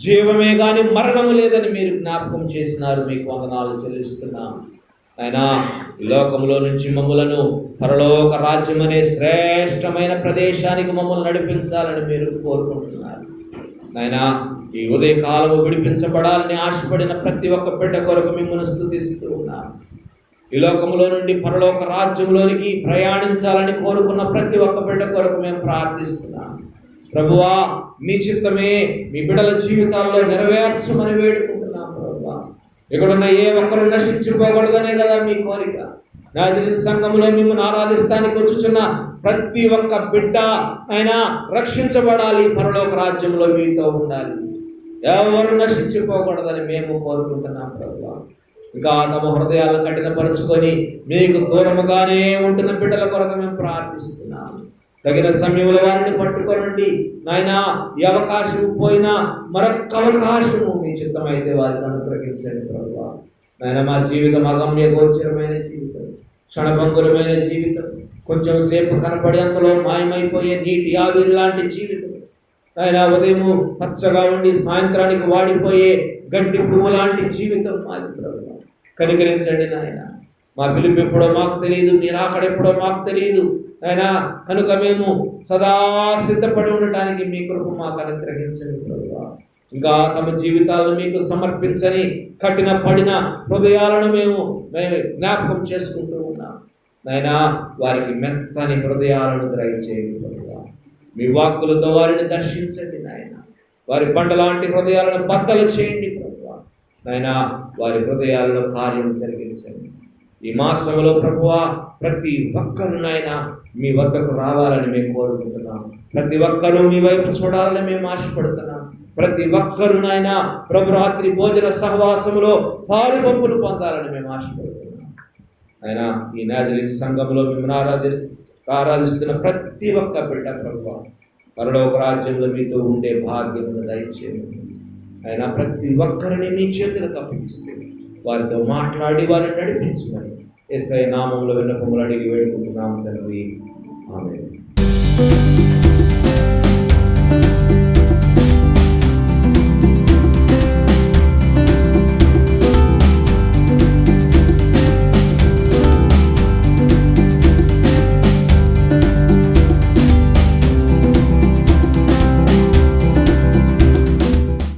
జీవమే గాని మరణము లేదని మీరు జ్ఞాపకం చేసినారు. మీకు వందనాలు చెల్లిస్తున్నాం. అయినా ఈ లోకంలో నుంచి మమ్మలను పరలోక రాజ్యం అనే శ్రేష్టమైన ప్రదేశానికి మమ్మల్ని నడిపించాలని మీరు కోరుకుంటున్నారు. అయినా ఈ ఉదయకాలము విడిపించబడాలని ఆశపడిన ప్రతి ఒక్క బిడ్డ కొరకు మిమ్మల్ని స్తుతిస్తూ ఉన్నాను. ఈ లోకంలో నుండి పరలోక రాజ్యంలోనికి ప్రయాణించాలని కోరుకున్న ప్రతి ఒక్క బిడ్డ కొరకు మేము ప్రార్థిస్తున్నాం. ప్రభువా, మీ చిత్తమే మీ బిడ్డల జీవితాల్లో నెరవేర్చమని వేడుకుంటున్నాం. ప్రభువా, ఇక్కడున్న ఏ ఒక్కరు నశించుకోకూడదనే కదా మీ కోరిక. నాజరీన్ సంఘంలో మిమ్మల్ని ఆరాధిస్తానికి వచ్చుచున్న ప్రతి ఒక్క బిడ్డ అయినా రక్షించబడాలి, పరలోక రాజ్యంలో మీతో ఉండాలి. ఎవరు నశించుకోకూడదని మేము కోరుకుంటున్నాం ప్రభువా. ఇంకా తమ హృదయాలను కఠినపరుచుకొని మీకు దూరముగానే ఉంటున్న బిడ్డల కొరకు మేము ప్రార్థిస్తున్నాము. తగిన సమయంలో వారిని పట్టుకోనండి నాయన. ఈ అవకాశం పోయినా మరొక అవకాశము మీ చిత్తమైతే వారిని అనుగ్రహించండి ప్రభువా. నాయన, మా జీవితం అగమ్య గోచరమైన జీవితం, క్షణభంగురమైన జీవితం, కొంచెం సేపు కనపడేంతలో మాయమైపోయే నీటి ఆవిరి లాంటి జీవితం. ఆయన ఉదయము పచ్చగా ఉండి సాయంత్రానికి వాడిపోయే గడ్డి పువ్వు లాంటి జీవితం మాది ప్రభువా. కనికరించండి నాయన. మా పిలుపు ఎప్పుడో మాకు తెలియదు, మీ రాకడ ఎప్పుడో మాకు తెలియదు ఆయన. కనుక మేము సదా సిద్ధపడి ఉండటానికి మీ కృప మాకు అనుగ్రహించండి ప్రభువా. ఇంకా తమ జీవితాలను మీకు సమర్పించని కఠిన పడిన హృదయాలను మేము జ్ఞాపకం చేసుకుంటూ ఉన్నాం నాయనా. వారికి మెత్తని హృదయాలను దయచేయండి ప్రభువా. మీ వాక్కులతో వారిని దర్శించండి నాయన. వారి బండలాంటి హృదయాలను బద్దలు చేయండి ప్రభువా. నాయనా, వారి హృదయాలలో కార్యం జరిగించండి. ఈ మాసంలో ప్రభువా ప్రతి ఒక్కరు నాయన మీ వద్దకు రావాలని మేము కోరుకుంటున్నాం. ప్రతి ఒక్కరూ మీ వైపు చూడాలని మేము ఆశపడుతున్నాం. ప్రతి ఒక్కరు నాయన ప్రభు రాత్రి భోజన సహవాసములో పాలు పంపులు పొందాలని మేము ఆశపడుతున్నాం. ఆయన ఈ నాజరీన్ సంఘంలో మిమ్మల్ని ఆరాధిస్తున్న ప్రతి ఒక్క బిడ్డ ప్రభువా పరలోక రాజ్యంలో మీతో ఉండే భాగ్యమును దయచేయండి. ఆయన ప్రతి ఒక్కరిని మీ చేతులకు అప్పగిస్తే వారితో మాట్లాడి వారిని నడిపించమని యేసయ్య నామములో విన్నపములు అడిగి వేడుకుంటున్నాము తండ్రి. ఆమేన్.